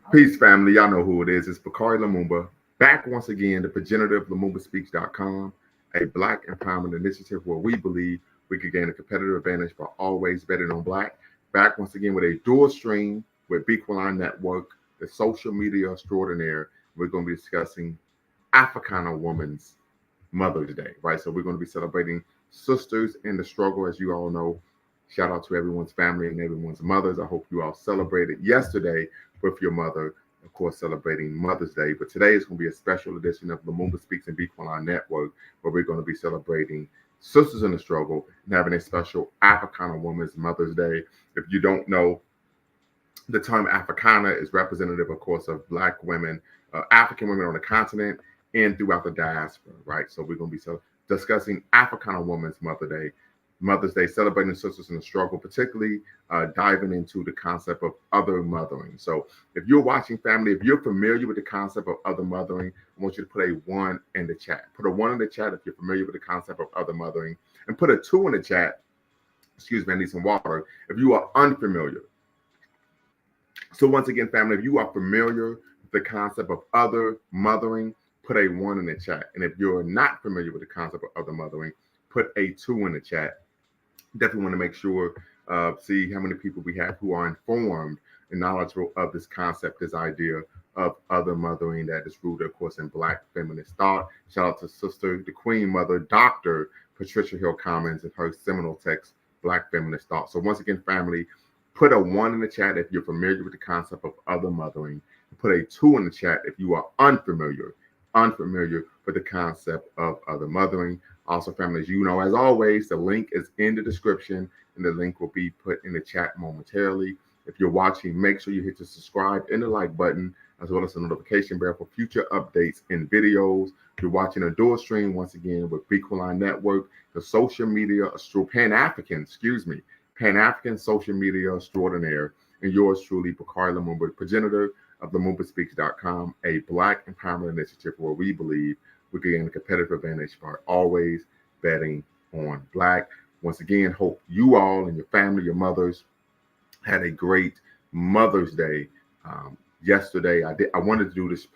Peace, family. Y'all know who it is. It's Bakari Lumumba, back once again, the progenitor of LumumbaSpeaks.com, a Black empowerment initiative where we believe we could gain a competitive advantage by always betting on Black. Back once again with a dual stream with Bequaline Network, the social media extraordinaire. We're going to be discussing Africana Women's Mother's Day, right? So we're going to be celebrating sisters in the struggle, as you all know. Shout out to everyone's family and everyone's mothers. I hope you all celebrated yesterday with your mother, of course, celebrating Mother's Day. But today is going to be a special edition of Lumumba Speaks and Bequaline Network, where we're going to be celebrating sisters in the struggle and having a special Africana Women's Mother's Day. If you don't know, the term Africana is representative, of course, of Black women, African women on the continent and throughout the diaspora, right? So we're going to be discussing Africana Women's Mother's Day, celebrating sisters in the struggle, particularly diving into the concept of other mothering. So if you're watching, family, if you're familiar with the concept of other mothering, I want you to put a 1 in the chat. Put a 1 in the chat if you're familiar with the concept of other mothering, and put a 2 in the chat. Excuse me, I need some water. If you are unfamiliar. So once again, family, if you are familiar with the concept of other mothering, put a 1 in the chat. And if you're not familiar with the concept of other mothering, put a 2 in the chat. Definitely want to make sure, see how many people we have who are informed and knowledgeable of this concept, this idea of other mothering that is rooted, of course, in Black feminist thought. Shout out to Sister, the Queen Mother, Dr. Patricia Hill Commons, and her seminal text, Black Feminist Thought. So once again, family, put a 1 in the chat if you're familiar with the concept of other mothering. Put a 2 in the chat if you are unfamiliar with the concept of other mothering. Also, family, as you know, as always, the link is in the description, and the link will be put in the chat momentarily. If you're watching, make sure you hit the subscribe and the like button, as well as the notification bell for future updates and videos. If you're watching a dual stream, once again, with Bequaline Network, the social media, Pan-African social media extraordinaire, and yours truly, Bakari Lumumba, progenitor of LumumbaSpeaks.com, a Black empowerment initiative where we believe we can gain a competitive advantage by always betting on Black. Once again, hope you all and your family, your mothers, had a great Mother's Day. Yesterday, I wanted to do this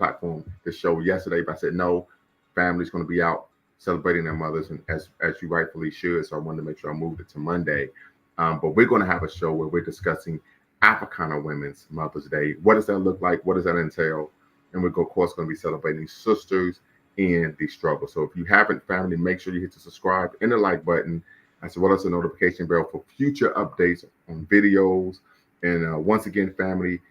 show yesterday, but I said no. Family's going to be out celebrating their mothers, and as you rightfully should. So I wanted to make sure I moved it to Monday. But we're going to have a show where we're discussing Africana Women's Mother's Day. What does that look like? What does that entail? And we're, of course, going to be celebrating sisters in the struggle. So if you haven't, family, make sure you hit the subscribe and the like button, as well as the notification bell for future updates on videos. And once again, family,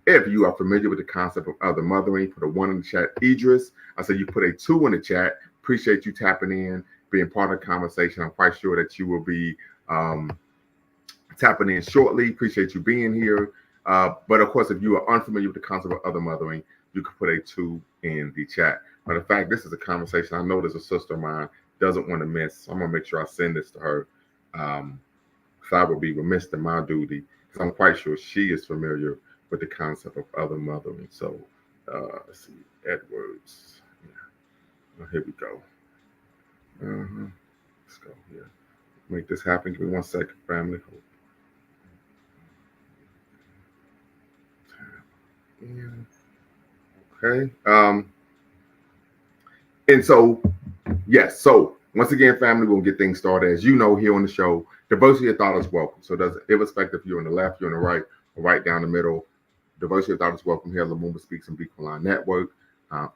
if you are familiar with the concept of other mothering, put a 1 in the chat. Idris, I said you put a 2 in the chat. Appreciate you tapping in, being part of the conversation. I'm quite sure that you will be tapping in shortly. Appreciate you being here. But of course, if you are unfamiliar with the concept of other mothering, you can put a 2 in the chat. But in fact, this is a conversation I know there's a sister of mine doesn't want to miss. So I'm going to make sure I send this to her. So I would be remiss in my duty, because I'm quite sure she is familiar with the concept of other mothering. So let's see, Edwards. Yeah. Here we go. Let's go here. Make this happen. Give me 1 second, family. Okay. And so, yes. So once again, family, we'll get things started. As you know, here on the show, diversity of thought is welcome. So it doesn't, irrespective if you're on the left, you're on the right, or right down the middle, diversity of thought is welcome here at Lumumba Speaks and Bequaline Network.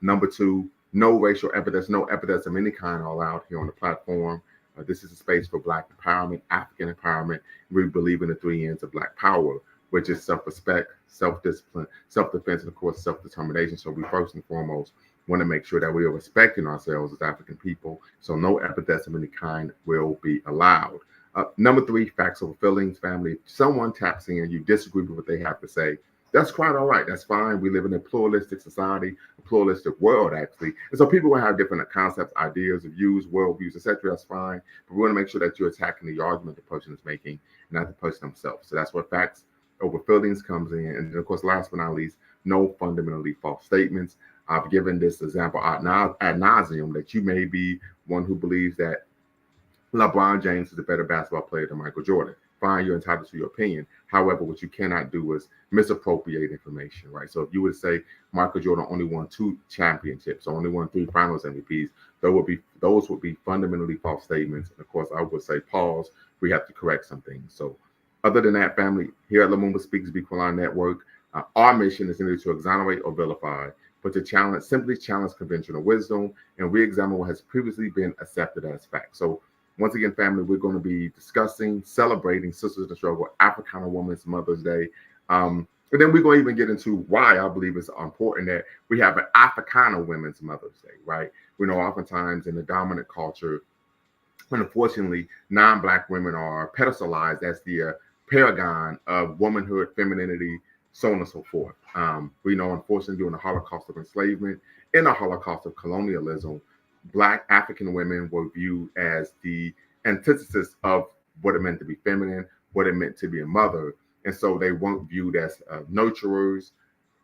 Number 2, no racial epithets, no epithets of any kind are allowed here on the platform. This is a space for Black empowerment, African empowerment. We believe in the 3 N's of Black power, which is self-respect, self-discipline, self-defense, and of course, self-determination. So we first and foremost want to make sure that we are respecting ourselves as African people. So no epithets of any kind will be allowed. Number 3, facts over feelings, family. If someone taps in and you disagree with what they have to say, that's quite all right. That's fine. We live in a pluralistic society, a pluralistic world, actually. And so people will have different concepts, ideas, views, worldviews, etc. That's fine. But we want to make sure that you're attacking the argument the person is making, not the person themselves. So that's what facts over feelings comes in. And then, of course, last but not least, no fundamentally false statements. I've given this example ad nauseum that you may be one who believes that LeBron James is a better basketball player than Michael Jordan. fine, you're entitled to your opinion. However, what you cannot do is misappropriate information, right? So if you would say Michael Jordan only won 2 championships, only won 3 Finals MVPs, those would be fundamentally false statements. And of course, I would say pause. We have to correct some things. So, other than that, family, here at Lumumba Speaks Bequaline Network, our mission is neither to exonerate or vilify, but to simply challenge conventional wisdom and re-examine what has previously been accepted as fact. So, once again, family, we're going to be discussing, celebrating Sisters in the Struggle, Africana Women's Mother's Day. And then we're going to even get into why I believe it's important that we have an Africana Women's Mother's Day, right? We know oftentimes in the dominant culture, unfortunately, non-Black women are pedestalized as the paragon of womanhood, femininity, so on and so forth. We know, unfortunately, during the Holocaust of enslavement, in the Holocaust of colonialism, Black African women were viewed as the antithesis of what it meant to be feminine, what it meant to be a mother. And so they weren't viewed as nurturers,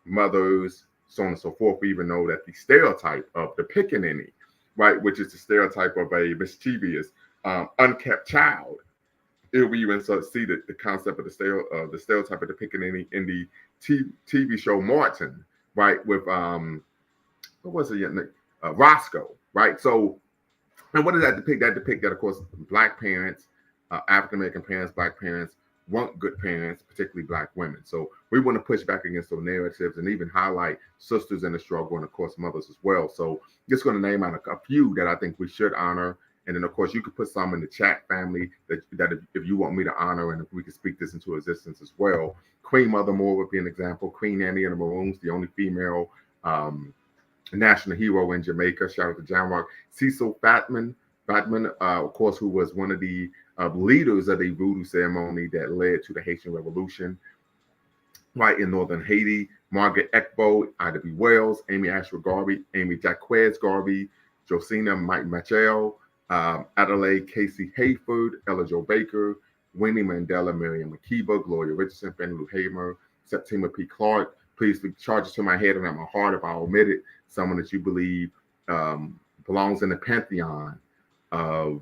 mothers, so on and so forth. We even know that the stereotype of the pickaninny, right, which is the stereotype of a mischievous, unkept child. We even see the concept of the stereotype of the pickaninny in the TV show Martin, right, with what was it? Roscoe, right? So, and what does that depict? That depict that, of course, Black parents, African American parents, Black parents weren't good parents, particularly Black women. So we want to push back against those narratives and even highlight sisters in the struggle and, of course, mothers as well. So just going to name out a few that I think we should honor. And then, of course, you could put some in the chat, family, that if you want me to honor and if we can speak this into existence as well. Queen Mother Moore would be an example. Queen Annie and the Maroons, the only female national hero in Jamaica. Shout out to John Rock. Cecil Batman, of course, who was one of the leaders of the voodoo ceremony that led to the Haitian Revolution, right, in northern Haiti. Margaret Ekbo, Ida B. Wells, Amy Ashford Garvey, Amy Jacquez Garvey, Josina Mike Machel, Adelaide Casey Hayford, Ella Jo Baker, Winnie Mandela, Miriam Makeba, Gloria Richardson, Fannie Lou Hamer, Septima P. Clark. Please leave charges to my head and at my heart if I omitted someone that you believe belongs in the pantheon of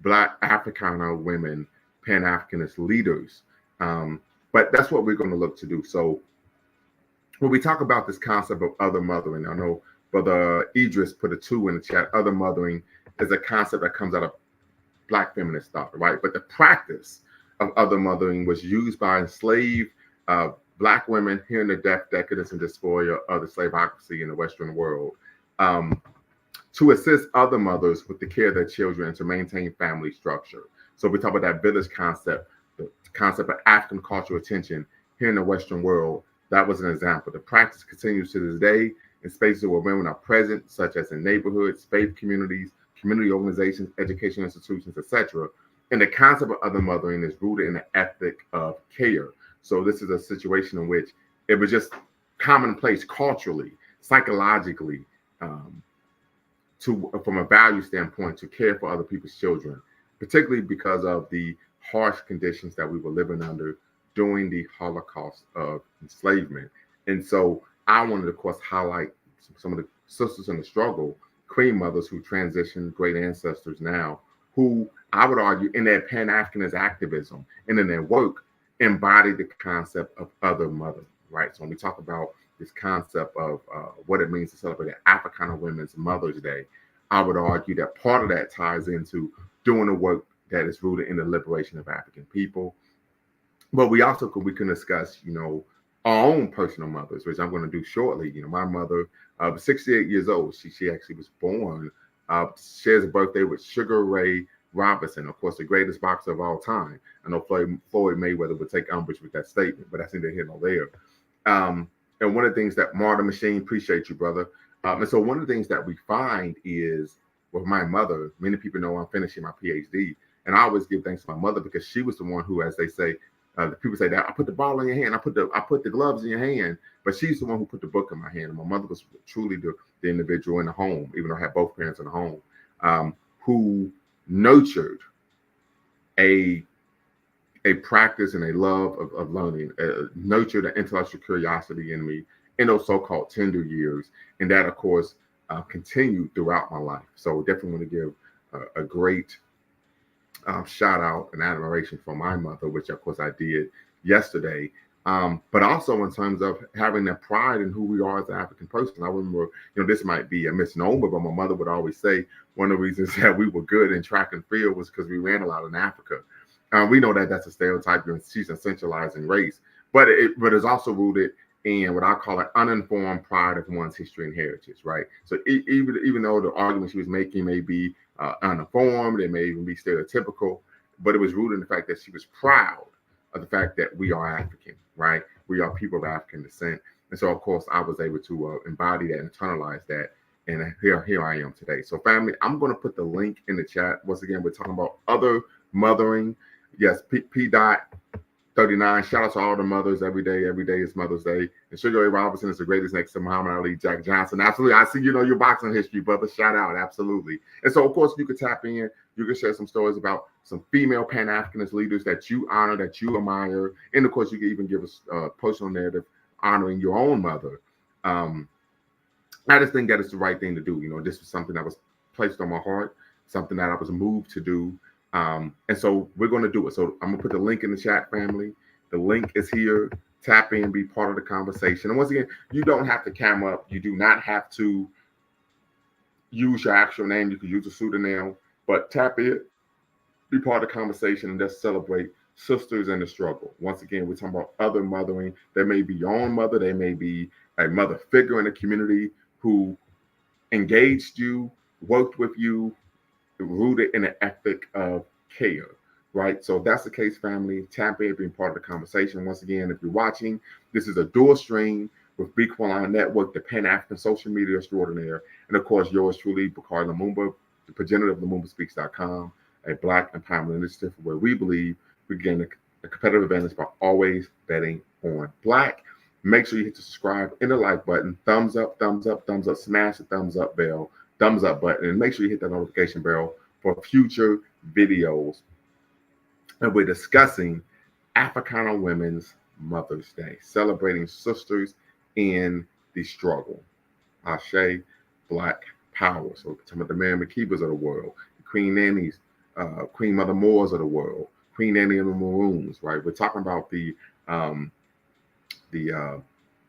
Black Africana women, Pan-Africanist leaders. But that's what we're going to look to do. So when we talk about this concept of other mothering, I know Brother Idris put a 2 in the chat. Other mothering is a concept that comes out of Black feminist thought, right? But the practice of other mothering was used by enslaved Black women here in the death, decadence, and dysphoria of the slaveocracy in the Western world to assist other mothers with the care of their children and to maintain family structure. So we talk about that village concept, the concept of African cultural attention here in the Western world. That was an example. The practice continues to this day in spaces where women are present, such as in neighborhoods, faith communities, community organizations, education institutions, etc. And the concept of other mothering is rooted in the ethic of care. So this is a situation in which it was just commonplace culturally, psychologically, from a value standpoint, to care for other people's children, particularly because of the harsh conditions that we were living under during the Holocaust of enslavement. And so I wanted to, of course, highlight some of the sisters in the struggle, queen mothers who transitioned, great ancestors now, who I would argue in their Pan-Africanist activism and in their work embody the concept of other mother, right? So when we talk about this concept of what it means to celebrate Africana Women's Mother's Day, I would argue that part of that ties into doing the work that is rooted in the liberation of African people. But we can discuss, our own personal mothers, which I'm going to do shortly. My mother, 68 years old, she actually was born, shares a birthday with Sugar Ray Robinson, of course, the greatest boxer of all time. I know Floyd Mayweather would take umbrage with that statement, but that's neither here nor there. And one of the things that Martin Machine, appreciate you, brother. And so one of the things that we find is with my mother, many people know I'm finishing my PhD, and I always give thanks to my mother because she was the one who, as they say, the people say that I put the ball in your hand, I put the gloves in your hand, but she's the one who put the book in my hand. And my mother was truly the individual in the home, even though I had both parents in the home, who nurtured a practice and a love of learning, nurtured an intellectual curiosity in me in those so-called tender years, and that, of course, continued throughout my life. So definitely want to give a great shout out and admiration for my mother, which of course I did yesterday. But also in terms of having that pride in who we are as an African person. I remember, this might be a misnomer, but my mother would always say one of the reasons that we were good in track and field was because we ran a lot in Africa. We know that that's a stereotype, and she's essentializing race, but it's also rooted in what I call an uninformed pride of one's history and heritage, right? So even though the argument she was making may be uninformed, it may even be stereotypical, but it was rooted in the fact that she was proud of the fact that we are African, right? We are people of African descent. And so, of course, I was able to embody that, internalize that. And here I am today. So, family, I'm going to put the link in the chat. Once again, we're talking about other mothering. Yes, P. Dot 39. Shout out to all the mothers every day. Every day is Mother's Day. And Sugar Ray Robinson is the greatest next to Muhammad Ali, Jack Johnson. Absolutely. I see your boxing history, brother. Shout out. Absolutely. And so, of course, you could tap in. You can share some stories about some female Pan-Africanist leaders that you honor, that you admire. And, of course, you can even give us a personal narrative honoring your own mother. I just think that it's the right thing to do. This was something that was placed on my heart, something that I was moved to do. And so we're going to do it. So I'm going to put the link in the chat, family. The link is here. Tap in, be part of the conversation. And once again, you don't have to cam up. You do not have to use your actual name. You can use a pseudonym, but tap in, be part of the conversation, and just celebrate sisters in the struggle. Once again, we're talking about other mothering. There may be your own mother. There may be a mother figure in the community who engaged you, worked with you, rooted in an ethic of care, right? So if that's the case, family, tap in, being part of the conversation. Once again, if you're watching, this is a dual stream with Bequaline Network, the Pan-African social media extraordinaire, and of course, yours truly, Bakari Lumumba, the progenitor of LumumbaSpeaks.com, a Black empowerment initiative where we believe we gain a competitive advantage by always betting on Black. Make sure you hit the subscribe and the like button. Thumbs up, thumbs up, thumbs up. Smash the thumbs up bell, thumbs up button, and make sure you hit that notification bell for future videos. And we're discussing Africana Women's Mother's Day, celebrating sisters in the struggle. Ashe, Black power. So we're talking about the Mary McKeebers of the world, the Queen Nannies, Queen Mother Moores of the world, Queen Nanny and the Maroons, right? We're talking about the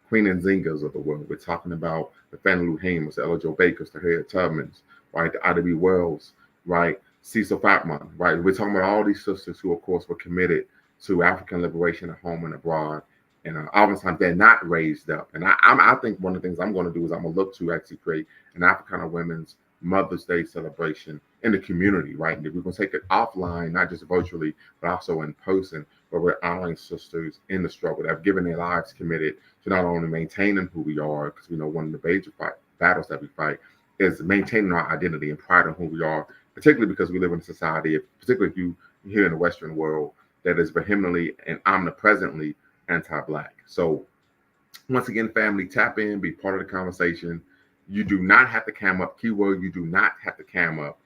Queen Nzingas of the world. We're talking about the Fannie Lou Hamers, the Ella Jo Bakers, the Harriet Tubmans, right? The Ida B. Wells, right? Cecil Fatman, right? We're talking about all these sisters who, of course, were committed to African liberation at home and abroad. And oftentimes they're not raised up. And I think one of the things I'm going to do is I'm going to look to actually create an Africana Women's Mother's Day celebration in the community, right? And we're going to take it offline, not just virtually, but also in person, where we're honoring sisters in the struggle that have given their lives committed to not only maintaining who we are, because we know one of the major battles that we fight is maintaining our identity and pride in who we are, particularly because we live in a society, particularly if you here in the Western world, that is vehemently and omnipresently anti-Black. So once again, family, tap in, be part of the conversation. You do not have to cam up. Keyword, you do not have to cam up.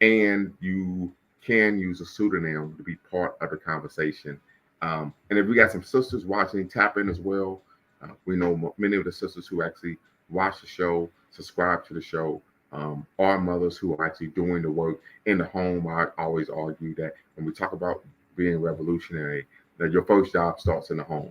And you can use a pseudonym to be part of the conversation. And if we got some sisters watching, tap in as well. We know many of the sisters who actually watch the show, subscribe to the show, are mothers who are actually doing the work in the home. I always argue that when we talk about being revolutionary, that your first job starts in the home.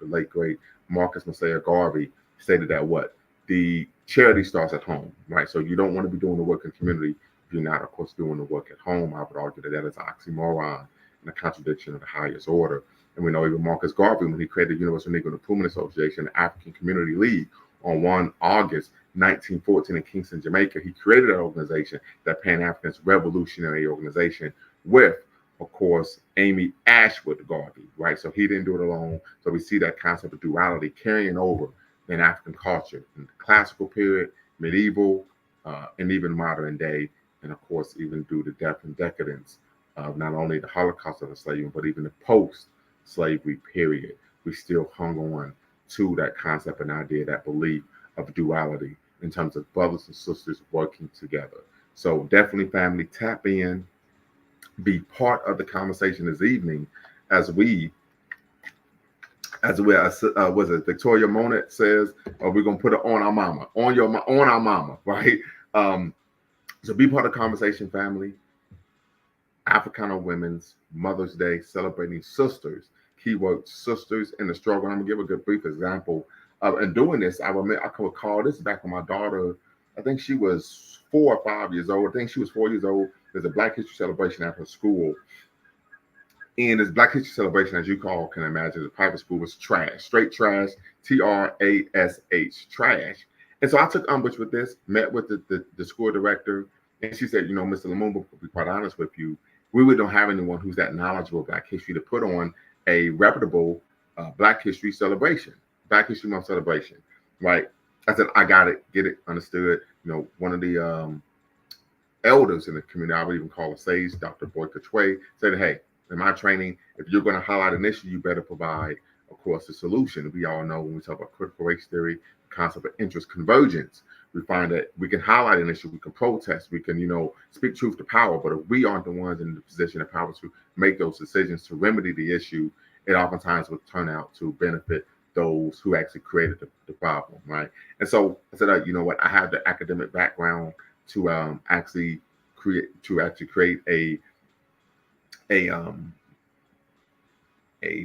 The late, great Marcus Messiah Garvey stated that the charity starts at home, right? So you don't want to be doing the work in the community if you're not, of course, doing the work at home. I would argue that is an oxymoron and a contradiction of the highest order. And we know even Marcus Garvey, when he created the Universal Negro Improvement Association, the African Community League, on 1 August 1914 in Kingston, Jamaica, he created that organization, that Pan-Africanist Revolutionary Organization, with, of course, Amy Ashwood Garvey, right? So he didn't do it alone. So we see that concept of duality carrying over in African culture, in the classical period, medieval, and even modern day, and of course, even due to death and decadence of not only the Holocaust of enslavement, but even the post-slavery period. We still hung on to that concept and idea, that belief of duality in terms of brothers and sisters working together. So definitely, family, tap in, be part of the conversation this evening as was it Victoria Monet says, we're gonna put it on our mama, on our mama, right? So be part of the conversation, family. Africana Women's Mother's Day, celebrating sisters, keyword sisters in the struggle. I'm gonna give a good brief example of and doing this. I could recall this back when my daughter, I think she was 4 or 5 years old. I think she was 4 years old. There's a Black History celebration at her school. And this Black History celebration, as you all can imagine, the private school was trash, straight trash, TRASH, trash. And so I took umbrage with this, met with the school director, and she said, Mr. Lumumba, to be quite honest with you, we really don't have anyone who's that knowledgeable Black history to put on a reputable Black History celebration, Black History Month celebration, right? I said, I got it, get it, understood. One of the elders in the community, I would even call a sage, Dr. Boy Katwe, said, hey, in my training, if you're going to highlight an issue, you better provide, of course, the solution. We all know when we talk about critical race theory, the concept of interest convergence, we find that we can highlight an issue, we can protest, we can, speak truth to power. But if we aren't the ones in the position of power to make those decisions to remedy the issue, it oftentimes will turn out to benefit those who actually created the problem, right? And so I said, you know what, I have the academic background to actually create a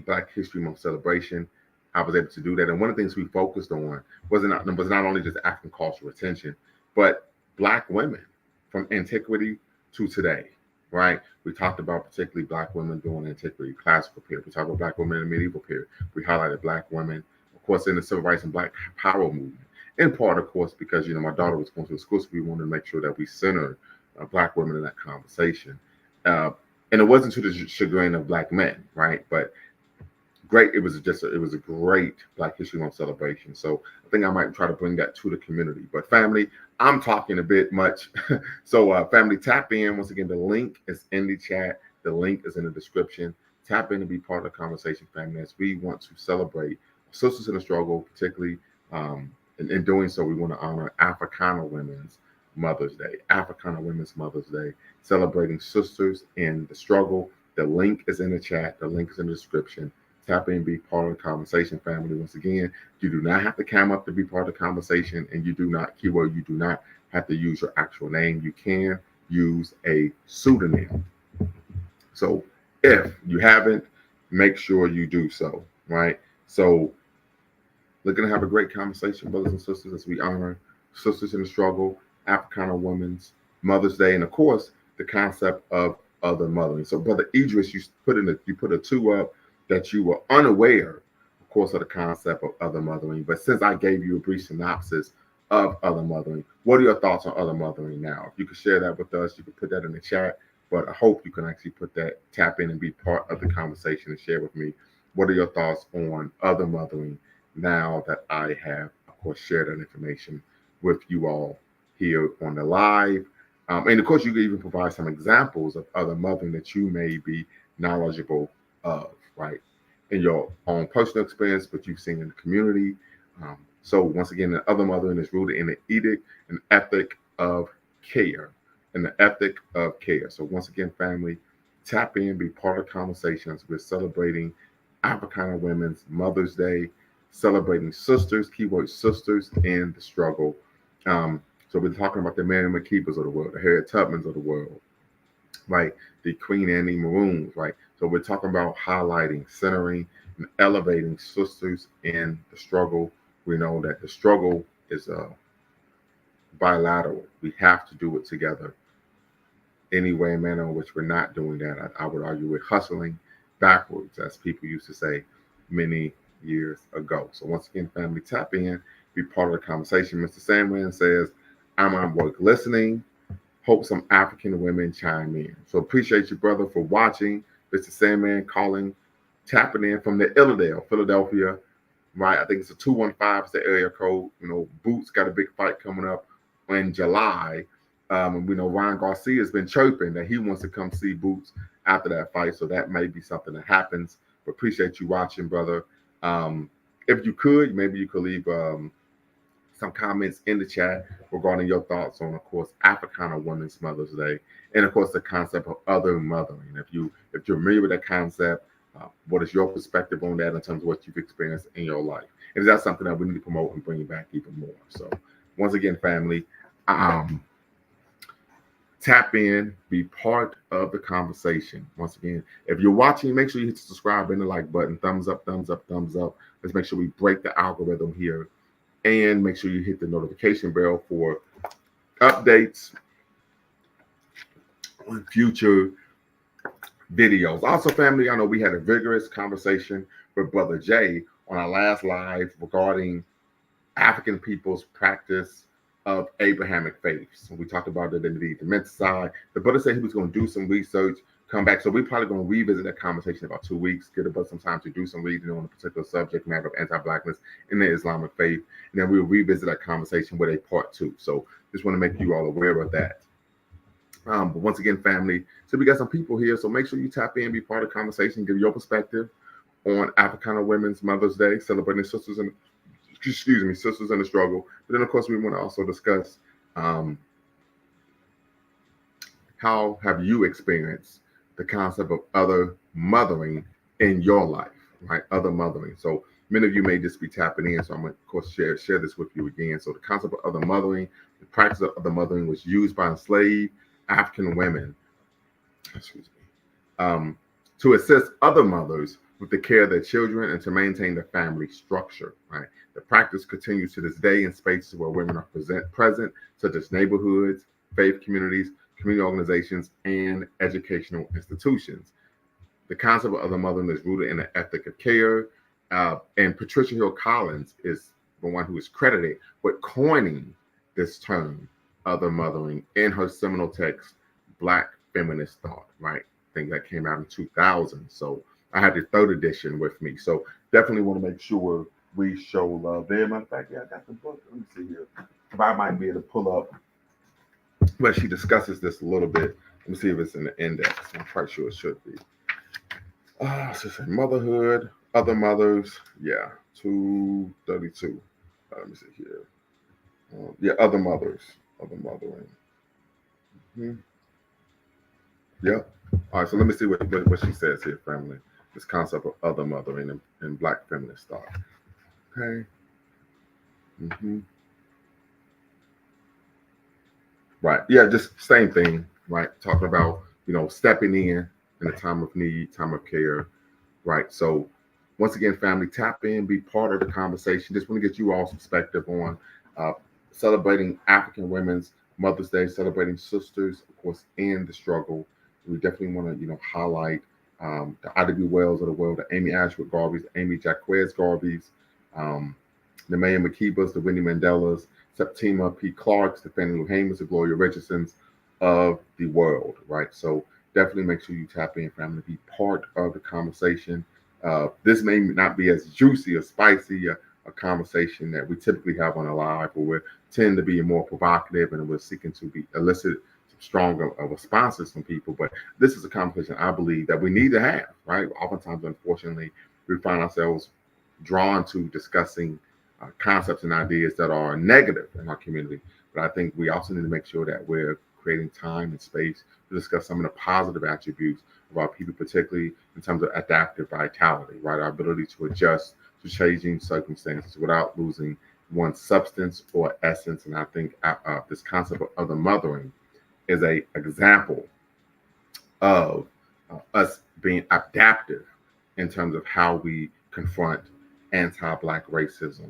Black History Month celebration. I was able to do that, and one of the things we focused on was not only just African cultural attention, but Black women from antiquity to today. Right? We talked about particularly Black women during antiquity, classical period. We talked about Black women in the medieval period. We highlighted Black women, of course, in the civil rights and Black power movement. In part, of course, because my daughter was going to school, so we wanted to make sure that we centered Black women in that conversation. And it wasn't to the chagrin of Black men, right? But great. It was a great Black History Month celebration. So I think I might try to bring that to the community. But family, I'm talking a bit much. So family, tap in. Once again, the link is in the chat. The link is in the description. Tap in and be part of the conversation, family, as we want to celebrate sisters in the struggle, particularly. In doing so, we want to honor Africana Women's Mother's Day. Africana Women's Mother's Day, celebrating sisters in the struggle. The link is in the chat. The link is in the description. Tap in and be part of the conversation, family. Once again, you do not have to come up to be part of the conversation, and you do not have to use your actual name. You can use a pseudonym. So if you haven't, make sure you do so, right? So looking to have a great conversation, brothers and sisters, as we honor sisters in the struggle, Africana Women's Mother's Day, and of course, the concept of other mothering. So, Brother Idris, you put a 2 up that you were unaware, of course, of the concept of other mothering. But since I gave you a brief synopsis of other mothering, what are your thoughts on other mothering now? If you could share that with us, you could put that in the chat. But I hope you can actually tap in and be part of the conversation and share with me. What are your thoughts on other mothering now that I have, of course, shared that information with you all here on the live? And of course, you can even provide some examples of other mothering that you may be knowledgeable of, right? In your own personal experience, but you've seen in the community. So once again, the other mothering is rooted in the edict and ethic of care. So once again, family, tap in, be part of conversations. We're celebrating Africana Women's Mother's Day, celebrating sisters, keyword sisters in the struggle. So we're talking about the Mary McKeepers of the world, the Harriet Tubmans of the world, right? The Queen Annie Maroons, right? So we're talking about highlighting, centering, and elevating sisters in the struggle. We know that the struggle is bilateral. We have to do it together. Any way and manner in which we're not doing that, I would argue we're hustling backwards, as people used to say many years ago. So once again, family, tap in, be part of the conversation. Mr. Sandman says, I'm on work listening. Hope some African women chime in. So appreciate you, brother, for watching. Mr. Sandman calling, tapping in from the Illidale, Philadelphia, right? I think it's a 215 is the area code. Boots got a big fight coming up in July. And we know Ryan Garcia has been chirping that he wants to come see Boots after that fight. So that may be something that happens. But appreciate you watching, brother. If you could, maybe you could leave some comments in the chat regarding your thoughts on, of course, Africana Women's Mother's Day, and of course the concept of other mothering. If you're familiar with that concept, what is your perspective on that in terms of what you've experienced in your life? And is that something that we need to promote and bring back even more? So once again, family, Tap in, be part of the conversation. Once again, if you're watching, make sure you hit the subscribe and the like button. Thumbs up, thumbs up, thumbs up. Let's make sure we break the algorithm here. And make sure you hit the notification bell for updates on future videos. Also, family, I know we had a vigorous conversation with Brother Jay on our last live regarding African people's practice of Abrahamic faiths. So we talked about it in the mental side. The brother said he was going to do some research, come back. So we're probably going to revisit that conversation in about 2 weeks, give the brother some time to do some reading on a particular subject matter of anti-blackness in the Islamic faith. And then we'll revisit that conversation with a part 2. So just want to make you all aware of that. But once again, family, so we got some people here. So make sure you tap in, be part of the conversation, give your perspective on Africana Women's Mother's Day, celebrating sisters in the struggle. But then, of course, we want to also discuss how have you experienced the concept of other mothering in your life, right? Other mothering. So many of you may just be tapping in. So I'm going to, of course, share this with you again. So the concept of other mothering, the practice of other mothering was used by enslaved African women, to assist other mothers with the care of their children and to maintain the family structure, right? The practice continues to this day in spaces where women are present, such as neighborhoods, faith communities, community organizations, and educational institutions. The concept of other mothering is rooted in the ethic of care, and Patricia Hill Collins is the one who is credited with coining this term, other mothering, in her seminal text, Black Feminist Thought, right? I think that came out in 2000. So I had the 3rd edition with me. So definitely want to make sure we show love there. Matter of fact, yeah, I got the book. Let me see here. If I might be able to pull up where she discusses this a little bit. Let me see if it's in the index. I'm quite sure it should be. So it's motherhood, other mothers. Yeah, 232. Let me see here. Yeah, other mothers, other mothering. Mm-hmm. Yep. All right, so let me see what she says here, family. This concept of other mothering in Black feminist thought. Okay. Mm-hmm. Right. Yeah, just same thing, right? Talking about, stepping in a time of need, time of care, right? So once again, family, tap in, be part of the conversation. Just want to get you all's perspective on celebrating African women's Mother's Day, celebrating sisters, of course, in the struggle. We definitely want to, highlight the Ida B. Wells of the world, the Amy Ashwood Garveys, the Amy Jacquez Garveys, the Maya Makibas, the Winnie Mandelas, Septima P. Clarks, the Fannie Lou Hamers, the Gloria Richardsons of the world, right? So definitely make sure you tap in, family, be part of the conversation. This may not be as juicy or spicy a conversation that we typically have on a live, where we tend to be more provocative and we're seeking to elicit stronger responses from people. But this is a conversation I believe that we need to have, right? Oftentimes, unfortunately, we find ourselves drawn to discussing concepts and ideas that are negative in our community. But I think we also need to make sure that we're creating time and space to discuss some of the positive attributes of our people, particularly in terms of adaptive vitality, right? Our ability to adjust to changing circumstances without losing one's substance or essence. And I think this concept of other mothering is an example of us being adaptive in terms of how we confront anti-Black racism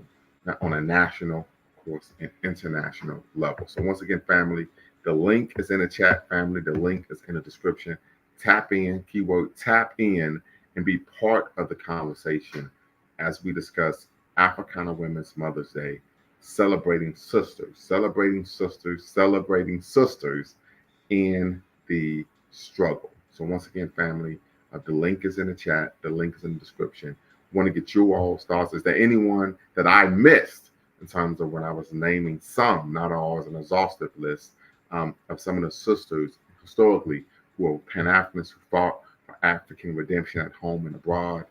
on a national, of course, and international level. So once again, family, the link is in the chat, family. The link is in the description. Tap in, keyword tap in, and be part of the conversation as we discuss Africana Women's Mother's Day, celebrating sisters, celebrating sisters, celebrating sisters in the struggle. So once again, family, the link is in the chat. The link is in the description. Want to get you all's thoughts. Is there anyone that I missed in terms of when I was naming some, not all as an exhaustive list, of some of the sisters historically who are Pan-Africanists who fought for African redemption at home and abroad?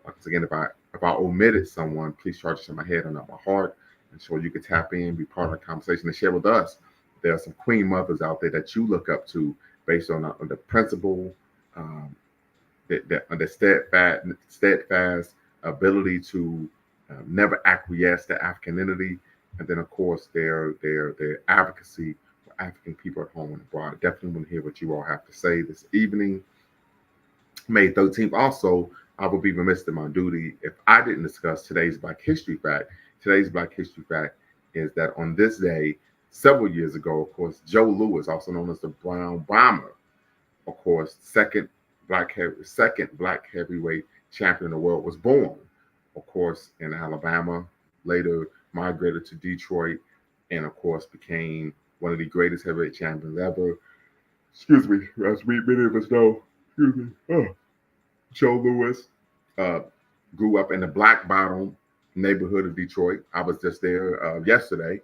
Once again, if I omitted someone, please charge it to my head and not my heart. And so you can tap in, be part of the conversation, and share with us. There are some queen mothers out there that you look up to based on the principle, the steadfast ability to never acquiesce to Africanity, and then of course their advocacy for African people at home and abroad. I definitely want to hear what you all have to say this evening, May 13th. Also, I would be remiss in my duty if I didn't discuss today's Black History fact. Today's Black History fact is that on this day, several years ago, of course, Joe Louis, also known as the Brown Bomber, of course, second black heavyweight champion in the world, was born, of course, in Alabama. Later migrated to Detroit, and of course became one of the greatest heavyweight champions ever. Excuse me, as many of us know. Excuse me. Joe Louis uh, grew up in the Black Bottom neighborhood of Detroit. I was just there yesterday.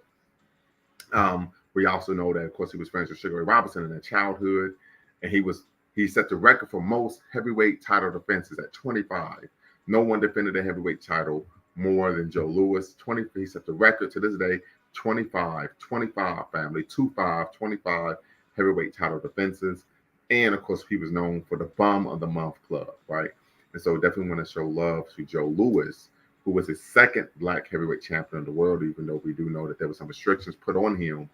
We also know that, of course, he was friends with Sugar Ray Robinson in their childhood, and he set the record for most heavyweight title defenses at 25. No one defended a heavyweight title more than Joe Louis. 20. He set the record to this day. 25 family, 25, 25 heavyweight title defenses. And of course, he was known for the Bum of the Month Club, right? And so definitely want to show love to Joe Louis, who was his second black heavyweight champion of the world, even though we do know that there were some restrictions put on him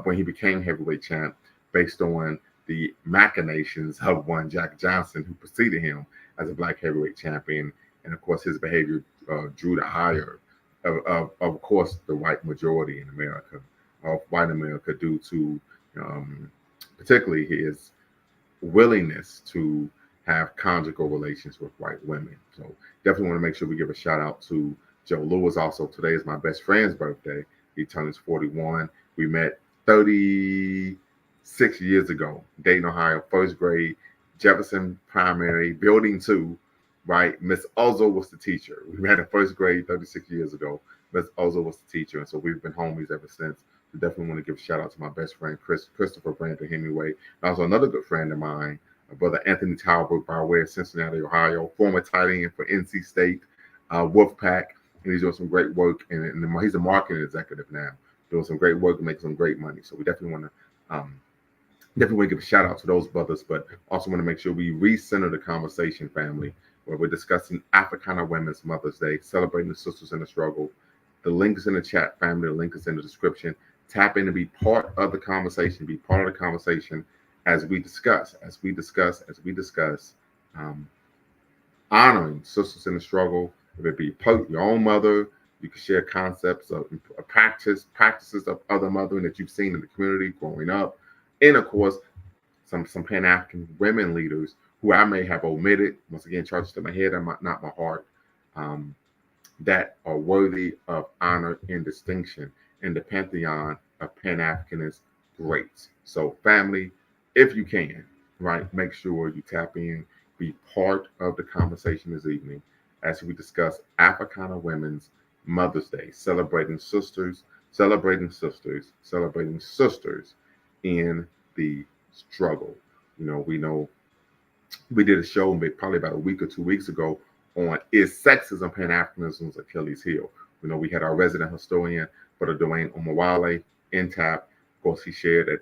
when he became heavyweight champ based on the machinations of one Jack Johnson, who preceded him as a black heavyweight champion. And of course, his behavior drew the ire of course, the white majority in America, of white America, due to particularly his willingness to have conjugal relations with white women. So definitely want to make sure we give a shout out to Joe Louis. Also, today is my best friend's birthday. He turns 41. We met 36 years ago, Dayton, Ohio, first grade, Jefferson Primary, Building 2, right? Miss Ozo was the teacher. We met in first grade 36 years ago. Miss Ozo was the teacher, and so we've been homies ever since. So definitely want to give a shout out to my best friend, Christopher Brandon Hemingway. And also another good friend of mine, brother Anthony Talbot, by way of Cincinnati, Ohio, former tight end for NC State, Wolfpack, and he's doing some great work. And he's a marketing executive now, doing some great work and making some great money. So we definitely want to give a shout out to those brothers, but also want to make sure we recenter the conversation, family, where we're discussing Africana Women's Mother's Day, celebrating the sisters in the struggle. The link is in the chat, family. The link is in the description. Tap in to be part of the conversation. Be part of the conversation as we discuss, honoring sisters in the struggle. If it be your own mother, you can share concepts of practices of other mothering that you've seen in the community growing up, and of course, some Pan-African women leaders who I may have omitted. Once again, charges to my head and not my heart. That are worthy of honor and distinction in the pantheon of Pan-Africanist greats. So, family, if you can, right, make sure you tap in, be part of the conversation this evening as we discuss Africana Women's Mother's Day, celebrating sisters in the struggle. We know we did a show probably about a week or 2 weeks ago on Is Sexism Pan-Africanism's Achilles Heel? We had our resident historian, Brother Dwayne Omawale, in tap. Of course, he shared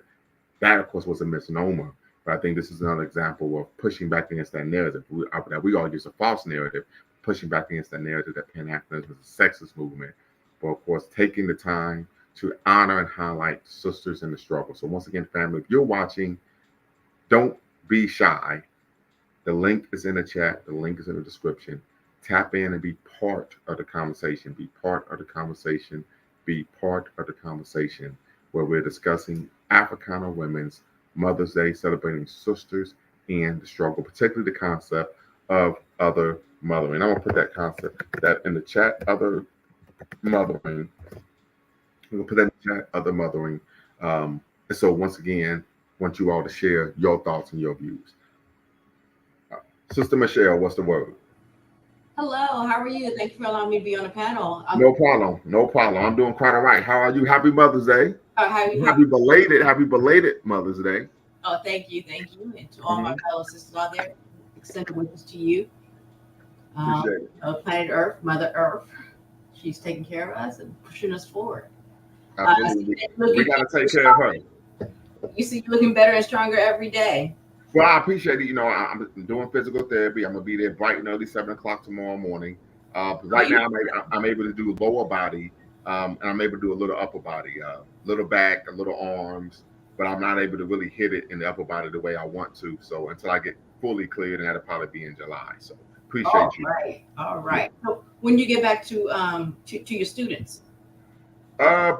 that, of course, was a misnomer. But I think this is another example of pushing back against that narrative that we all use a false narrative, pushing back against that narrative that Pan-Africanism is a sexist movement. But of course, taking the time to honor and highlight sisters in the struggle. So once again, family, if you're watching, don't be shy. The link is in the chat. The link is in the description. Tap in and be part of the conversation. Be part of the conversation. Be part of the conversation where we're discussing Africana Women's Mother's Day, celebrating sisters in the struggle, particularly the concept of other mothering. I'm going to put that concept in the chat, other mothering. I'm going to put that in the chat, other mothering. And so once again, want you all to share your thoughts and your views. Sister Michelle, what's the word? Hello, how are you? Thank you for allowing me to be on the panel. No problem. I'm doing quite all right. How are you? Happy Mother's Day. Happy belated Mother's Day. Oh, thank you. And to all my fellow sisters out there, extended wishes to you. Appreciate it. Planet Earth, Mother Earth, she's taking care of us and pushing us forward. Absolutely. We got to take care of her. You see you looking better and stronger every day. Well, I appreciate it. I'm doing physical therapy. I'm going to be there bright and early, 7 o'clock tomorrow morning. Right now, I'm able to do lower body, and I'm able to do a little upper body, little back, a little arms, but I'm not able to really hit it in the upper body the way I want to. So until I get fully cleared, and that'll probably be in July. So appreciate All you. right, all Yeah. right. So when you get back to your students? Uh,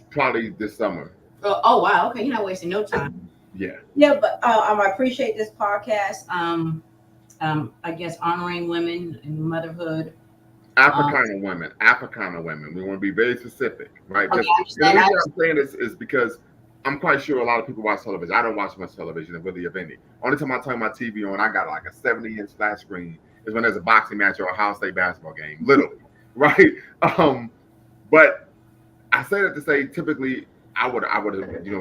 Probably this summer. Oh wow, okay, you're not wasting no time. Yeah. Yeah, but I appreciate this podcast. I guess honoring women and motherhood. Um, Africana women. We want to be very specific, right? okay, Because I the understand. reason I'm saying this is because I'm quite sure a lot of people watch television. I don't watch much television, really, if any. Only time I turn my TV on, I got like a 70-inch flat screen, is when there's a boxing match or a Ohio State basketball game, literally, right? Um, but I say that to say, typically, I would have,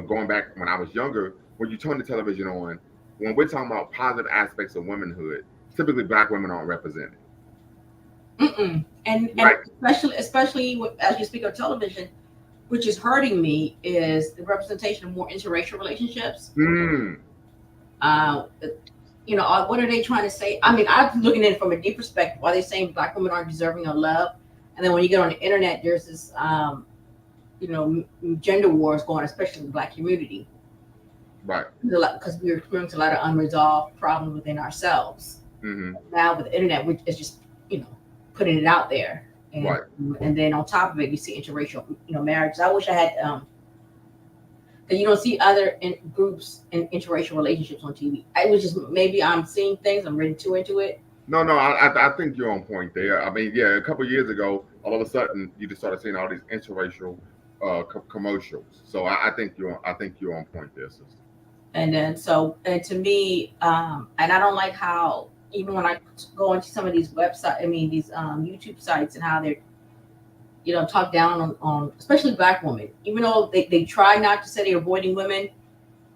going back when I was younger, when you turn the television on, when we're talking about positive aspects of womanhood, typically black women aren't represented, And right? especially as you speak of television, which is hurting me, is the representation of more interracial relationships. Mm, Uh, what are they trying to say? I mean, I'm looking at it from a deep perspective. Are they saying black women aren't deserving of love? And then when you get on the internet, there's this, gender wars going, especially in the black community, right. because we're experiencing a lot of unresolved problems within ourselves. Hmm. Now with the internet, it's just putting it out there, Right. and then on top of it, you see interracial marriages. I wish I had because you don't see other groups in interracial relationships on TV. I was just maybe I'm seeing things. I'm reading too into it. No, no, I think you're on point there. I mean, yeah, a couple years ago, all of a sudden, you just started seeing all these interracial commercials. So I think you're on point there, sister. And then and to me, and I don't like how even when I go into some of these websites, I mean these YouTube sites, and how they're talk down on especially black women, even though they try not to say they're avoiding women,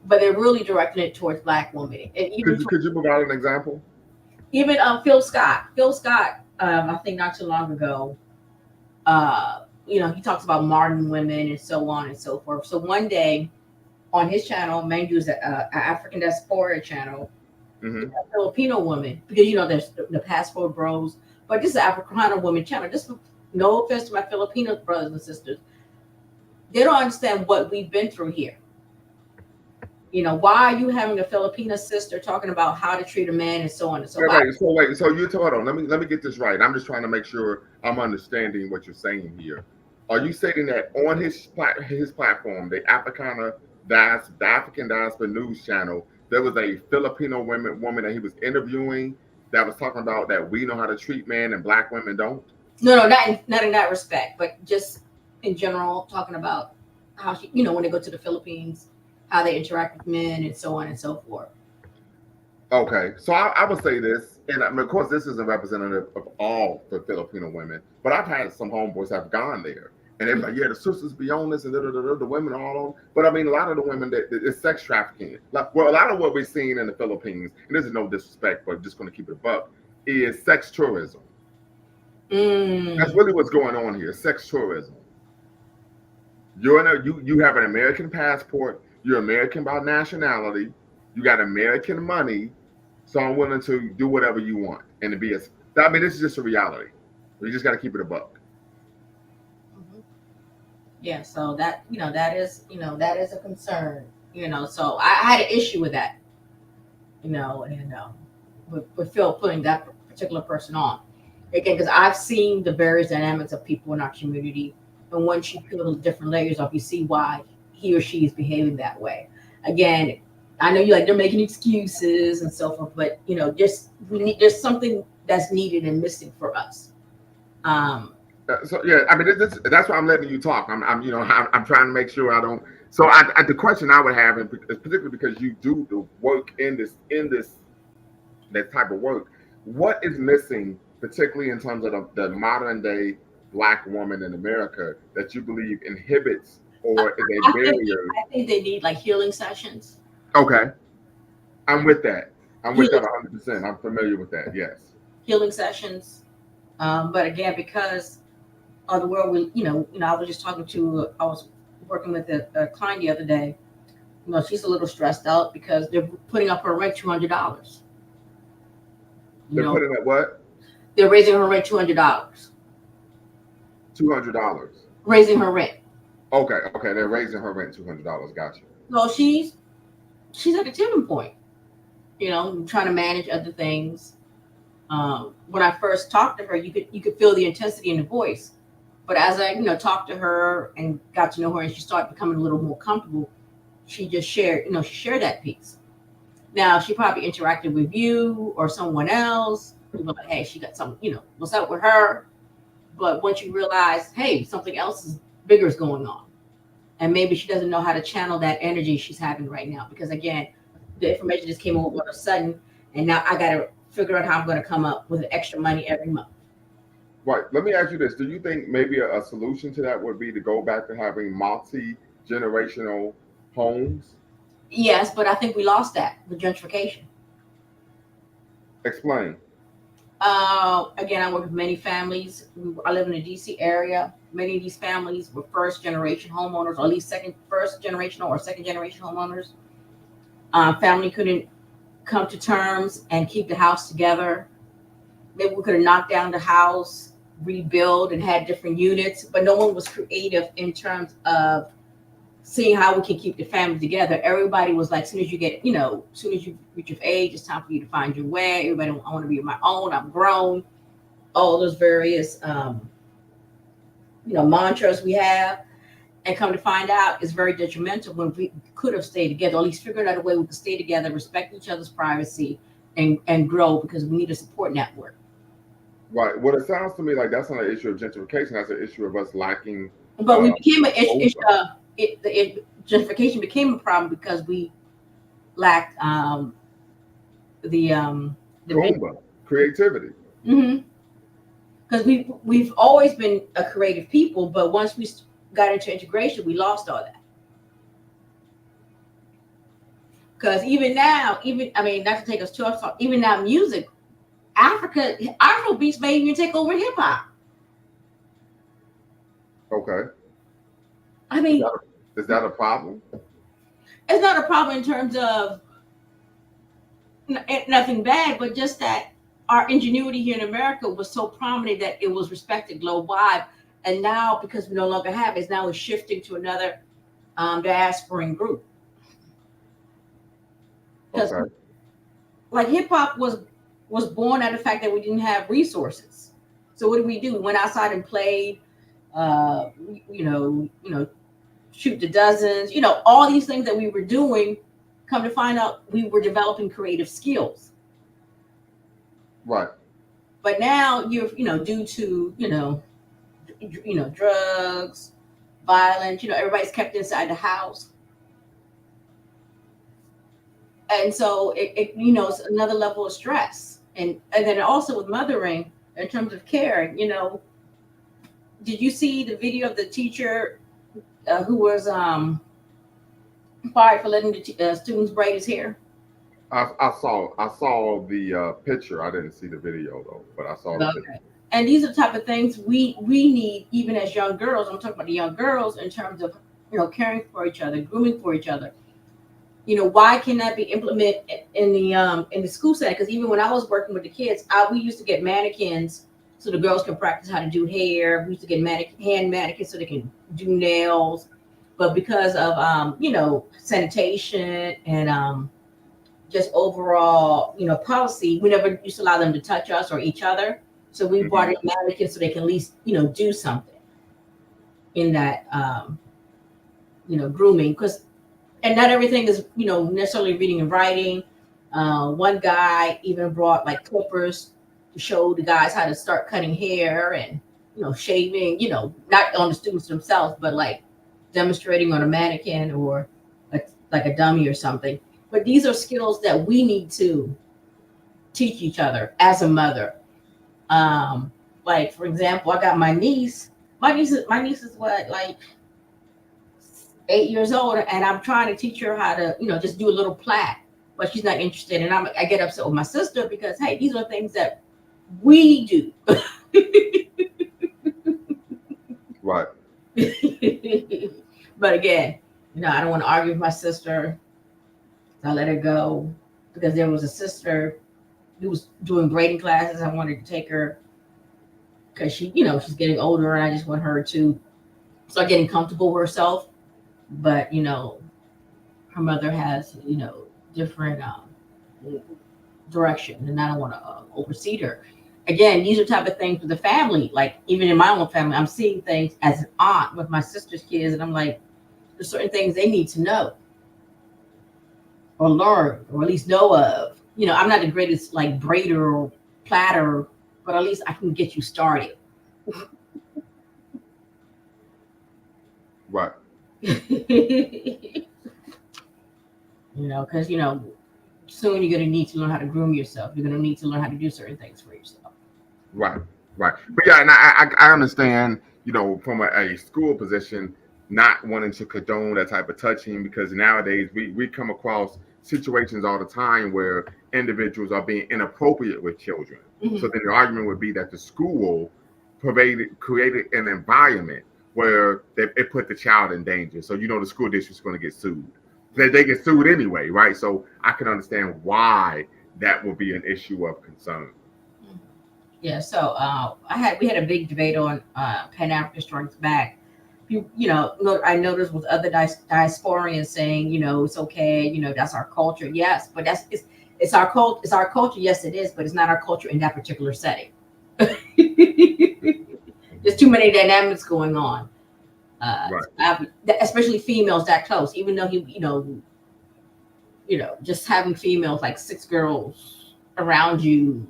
but they're really directing it towards black women. And Could you provide an example? even Phil Scott, I think not too long ago, he talks about modern women and so on and so forth. So one day on his channel, mind you, is an African diaspora channel, Hmm. a Filipino woman, because there's the passport bros, but this is an Africana woman channel. This, no offense to my Filipino brothers and sisters, they don't understand what we've been through here. Why are you having a Filipina sister talking about how to treat a man and so on and so Wait, forth? so you hold on. Let me get this right. I'm just trying to make sure I'm understanding what you're saying here. Are you saying that on his platform, the African Diaspora News Channel, there was a Filipino woman that he was interviewing that was talking about that we know how to treat men and black women don't? No, not in that respect, but just in general, talking about how she, when they go to the Philippines, how they interact with men and so on and so forth. Okay, so I would say this, and of course, this isn't representative of all the Filipino women, but I've had some homeboys have gone there, and they're like, "Yeah, the sisters be on this, and the women are all on." But I mean, a lot of the women that it's sex trafficking. Like, well, a lot of what we're seeing in the Philippines, and this is no disrespect, but I'm just going to keep it a buck, is sex tourism. That's Mm. really what's going on here. Sex tourism. You have an American passport. You're American by nationality. You got American money, so I'm willing to do whatever you want and to be a. I mean, this is just a reality. We just got to keep it a buck. Mhm. Yeah, so that is a concern. So I had an issue with that. And with Phil putting that particular person on again, because I've seen the various dynamics of people in our community, and once you peel the different layers off, you see why he or she is behaving that way. Again, I know you like they're making excuses and so forth, but just there's something that's needed and missing for us. Um, So yeah, I mean, that's why I'm letting you talk. I'm trying to make sure I don't. So the question I would have, and particularly because you do the work in this that type of work, what is missing, particularly in terms of the modern day black woman in America, that you believe inhibits or is a I think barrier? I think they need like healing sessions. Okay, I'm with that. I'm with that Healing 100%. I'm familiar with that. Yes. healing sessions. But again, because of the world, I was just talking to, I was working with a client the other day. She's a little stressed out because they're putting up her rent $200. You They're know, putting at what? they're raising her rent $200. $200. Raising her rent. Okay, okay. They're raising her rent $200. Gotcha. So she's at a tipping point, trying to manage other things. When I first talked to her, you could feel the intensity in the voice. But as I talked to her and got to know her, and she started becoming a little more comfortable, she just shared that piece. Now she probably interacted with you or someone else. You were like, hey, she got something, what's up with her? But once you realize, hey, something else is bigger is going on, and maybe she doesn't know how to channel that energy she's having right now, because again, the information just came all of a sudden, and now I got to figure out how I'm going to come up with extra money every month. Right. Let me ask you this. Do you think maybe a solution to that would be to go back to having multi-generational homes? Yes, but I think we lost that with gentrification. Explain. Again, I work with many families. I live in the DC area. Many of these families were first generation homeowners, or at least first generation or second generation homeowners. Family couldn't come to terms and keep the house together. Maybe we could have knocked down the house, rebuild, and had different units, but no one was creative in terms of seeing how we can keep the family together. Everybody was like, as soon as you get, as soon as you reach your age, it's time for you to find your way. Everybody, I want to be on my own. I'm grown. All those various, mantras we have, and come to find out, it's very detrimental when we could have stayed together, or at least figured out a way we could stay together, respect each other's privacy, and grow, because we need a support network. Right. Well, it sounds to me like that's not an issue of gentrification. That's an issue of us lacking But we became over gentrification became a problem because we lacked the Kumba creativity. because we've always been a creative people, but once we got into integration, we lost all that. Because even now, I mean, not to take us too far, even now, music, Afro beats may even take over hip hop. Okay. I mean, Is that a problem? it's not a problem in terms of nothing bad, but just that our ingenuity here in America was so prominent that it was respected global-wide. And now, because we no longer have it, now it's shifting to another diasporan group. Because Okay. like hip hop was born out of the fact that we didn't have resources. So what did we do? We went outside and played, uh, shoot the dozens, all these things that we were doing. Come to find out, we were developing creative skills. Right. But now due to drugs, violence, everybody's kept inside the house, and so it's another level of stress, and then also with mothering in terms of care. Did you see the video of the teacher who was fired for letting the students braid his hair? I saw the picture. I didn't see the video though, but I saw the picture. Okay. And these are the type of things we need, even as young girls. I'm talking about the young girls in terms of caring for each other, grooming for each other. Why can that be implemented in the school setting? Because even when I was working with the kids, we used to get mannequins so the girls can practice how to do hair. We used to get hand mannequins so they can do nails. But because of sanitation and just overall policy, we never used to allow them to touch us or each other. So we brought Mhm. in mannequins so they can at least do something in that grooming, because and not everything is necessarily reading and writing. One guy even brought like clippers to show the guys how to start cutting hair and shaving. Not on the students themselves, but like demonstrating on a mannequin or like a dummy or something. But these are skills that we need to teach each other as a mother. Um, like for example, I got my niece. My niece is what, like 8 years old, and I'm trying to teach her how to, just do a little plait, but she's not interested. And I get upset with my sister because, hey, these are things that we do. Right. But again, I don't want to argue with my sister. I let her go because there was a sister who was doing braiding classes. I wanted to take her because she's getting older, and I just want her to start getting comfortable with herself. But her mother has, different direction, and I don't want to oversee her. Again, these are type of things with the family. Like even in my own family, I'm seeing things as an aunt with my sister's kids, and I'm like, there's certain things they need to know or learn, or at least know of. I'm not the greatest like braider or platter, but at least I can get you started. Right. Because soon you're going to need to learn how to groom yourself. You're going to need to learn how to do certain things for yourself. Right. Right. But yeah, and I understand, from a school position, not wanting to condone that type of touching, because nowadays we come across situations all the time where individuals are being inappropriate with children. Mm-hmm. So then the argument would be that the school created an environment where it put the child in danger. So the school district's going to get sued. They get sued anyway, right? So I can understand why that would be an issue of concern. Yeah. So we had a big debate on Pan African Strikes Back. I noticed with other diasporians saying, it's okay, that's our culture. Yes, but it's our culture. It's our culture. Yes, it is, but it's not our culture in that particular setting. There's too many dynamics going on. Right. Especially females that close. Even though just having females like 6 girls around you.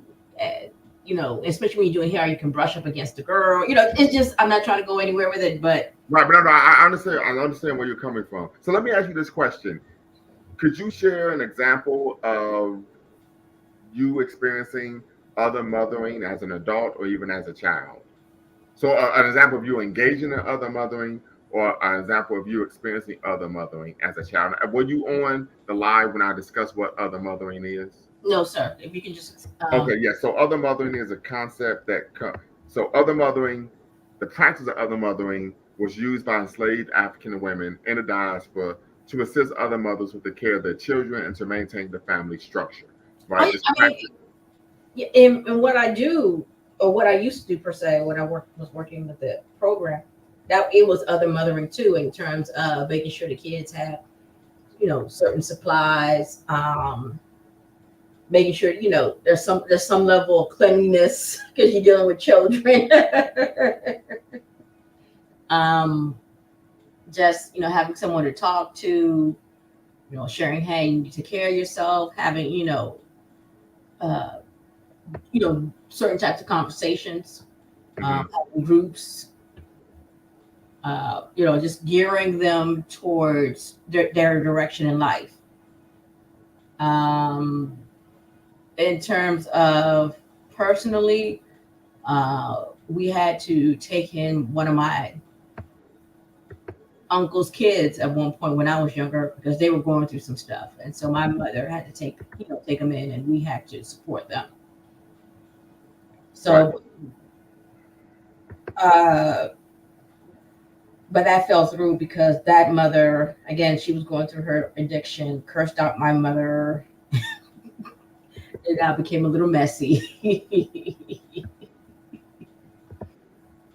Especially when you're doing hair, you can brush up against the girl. It's just, I'm not trying to go anywhere with it, but right. But no, I understand. I understand where you're coming from. So let me ask you this question: could you share an example of you experiencing other mothering as an adult or even as a child? So an example of you engaging in other mothering, or an example of you experiencing other mothering as a child. Were you on the live when I discussed what other mothering is? No, sir. If you can just. Okay, yeah. So other mothering is a concept so other mothering, the practice of other mothering was used by enslaved African women in the diaspora to assist other mothers with the care of their children and to maintain the family structure. Right. And what I do, or what I used to do per se, when I was working with the program, that it was other mothering too, in terms of making sure the kids have, certain supplies, making sure there's some level of cleanliness because you're dealing with children. Just having someone to talk to, sharing, hey, you need to take care of yourself, having certain types of conversations, having groups, just gearing them towards their direction in life. In terms of personally, we had to take in one of my uncle's kids at one point when I was younger because they were going through some stuff, and so my mother had to take them in, and we had to support them. So, but that fell through because that mother, again, she was going through her addiction, cursed out my mother. It now became a little messy.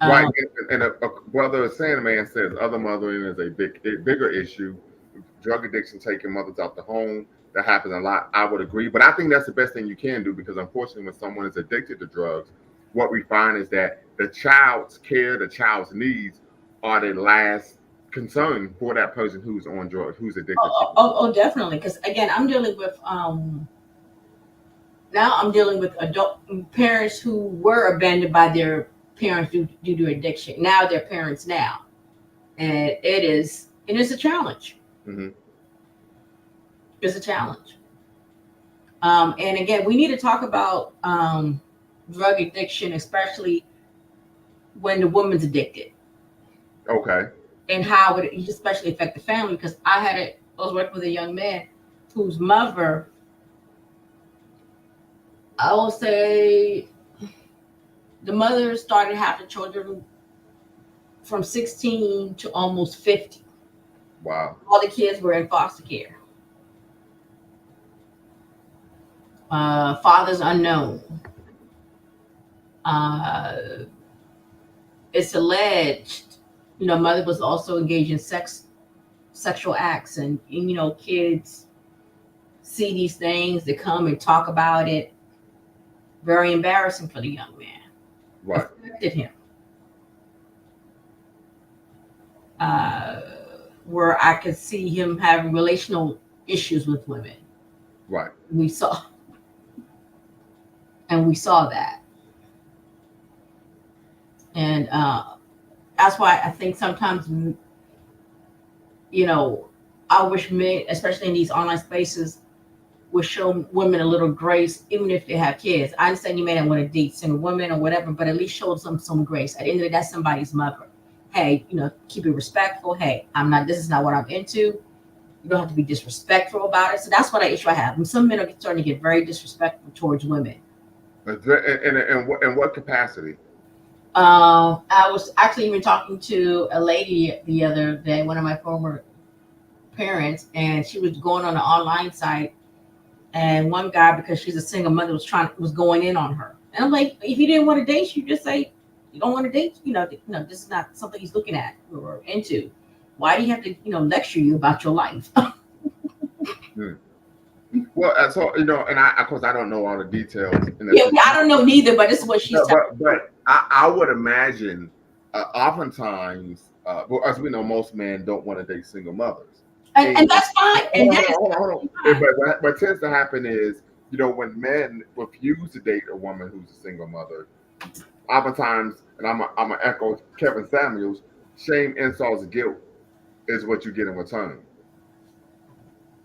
Right, and a brother, a Sandman, says other mothering is a bigger issue. Drug addiction taking mothers out the home, that happens a lot. I would agree, but I think that's the best thing you can do, because unfortunately, when someone is addicted to drugs, what we find is that the child's care, the child's needs, are the last concern for that person who's on drugs, who's addicted. Definitely, because again, I'm dealing with adult parents who were abandoned by their parents due to addiction. Now they're parents now, and it's a challenge. Mm-hmm. It's a challenge. And again, we need to talk about drug addiction, especially when the woman's addicted. Okay. And how it especially affect the family, because I was working with a young man whose mother, I will say, the mother started having children from 16 to almost 50. Wow. All the kids were in foster care. Fathers unknown. It's alleged, mother was also engaged in sex sexual acts, and kids see these things, they come and talk about it. Very embarrassing for the young man. Right. Affected him. Uh, where I could see him having relational issues with women. Right. We saw that. And that's why I think sometimes, I wish men, especially in these online spaces, would show women a little grace, even if they have kids. I understand you may not want to date single women or whatever, but at least show them some grace. At the end of the day, that's somebody's mother. Hey, keep it respectful. Hey, this is not what I'm into. You don't have to be disrespectful about it. So that's what issue I have. And some men are starting to get very disrespectful towards women. In what capacity? I was actually even talking to a lady the other day, one of my former parents, and she was going on an online site, and one guy, because she's a single mother, was going in on her. And I'm like, if you didn't want to date, you just say you don't want to date. This is not something he's looking at or into. Why do you have to, lecture you about your life? Well, so and of course I don't know all the details. I don't know neither, but this is what she's talking. But I would imagine, oftentimes, well, as we know, most men don't want to date single mothers, and that's fine. Hold on. But what tends to happen is, when men refuse to date a woman who's a single mother, oftentimes, and I'm a echo Kevin Samuels, shame, insults, guilt is what you get in return,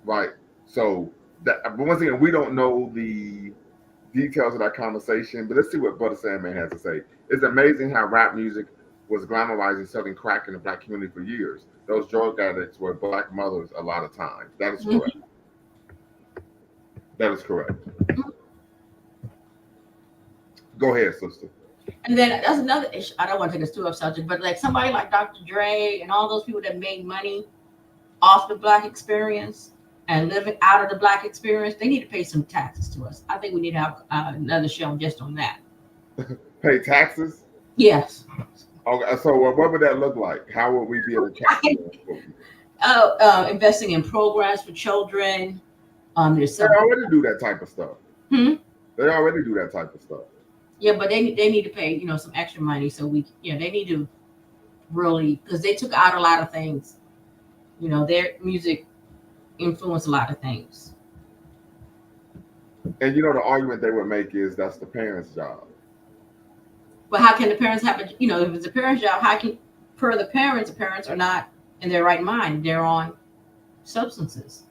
right? So that, but once again, we don't know the details of that conversation, but let's see what Brother Sandman has to say. It's amazing how rap music was glamorizing selling crack in the black community for years. Those drug addicts were black mothers a lot of times. That is correct. That is correct. Go ahead, sister. And then that's another issue. I don't want to take us too off subject, but like somebody like Dr. Dre and all those people that made money off the black experience and living out of the black experience, they need to pay some taxes to us. I think we need to have another show just on that. Pay taxes? Yes. Okay, so what would that look like? How would we be able to tax investing in programs for children. They already do that type of stuff. They already do that type of stuff. Yeah, but they need to pay, some extra money. So they need to really, because they took out a lot of things. Their music influenced a lot of things. And the argument they would make is that's the parents' job. But how can the parents have if it's a parent's job, how can, per the parents are not in their right mind. They're on substances.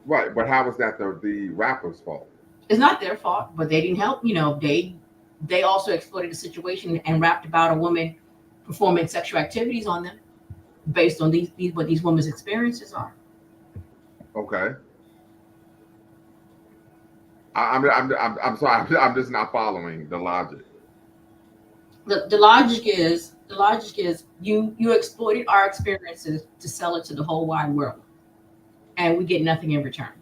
Right, but how is that the rapper's fault? It's not their fault, but they didn't help. They also exploited the situation and rapped about a woman performing sexual activities on them based on what these women's experiences are. Okay. I'm sorry. I'm just not following the logic. The logic is you exploited our experiences to sell it to the whole wide world, and we get nothing in return.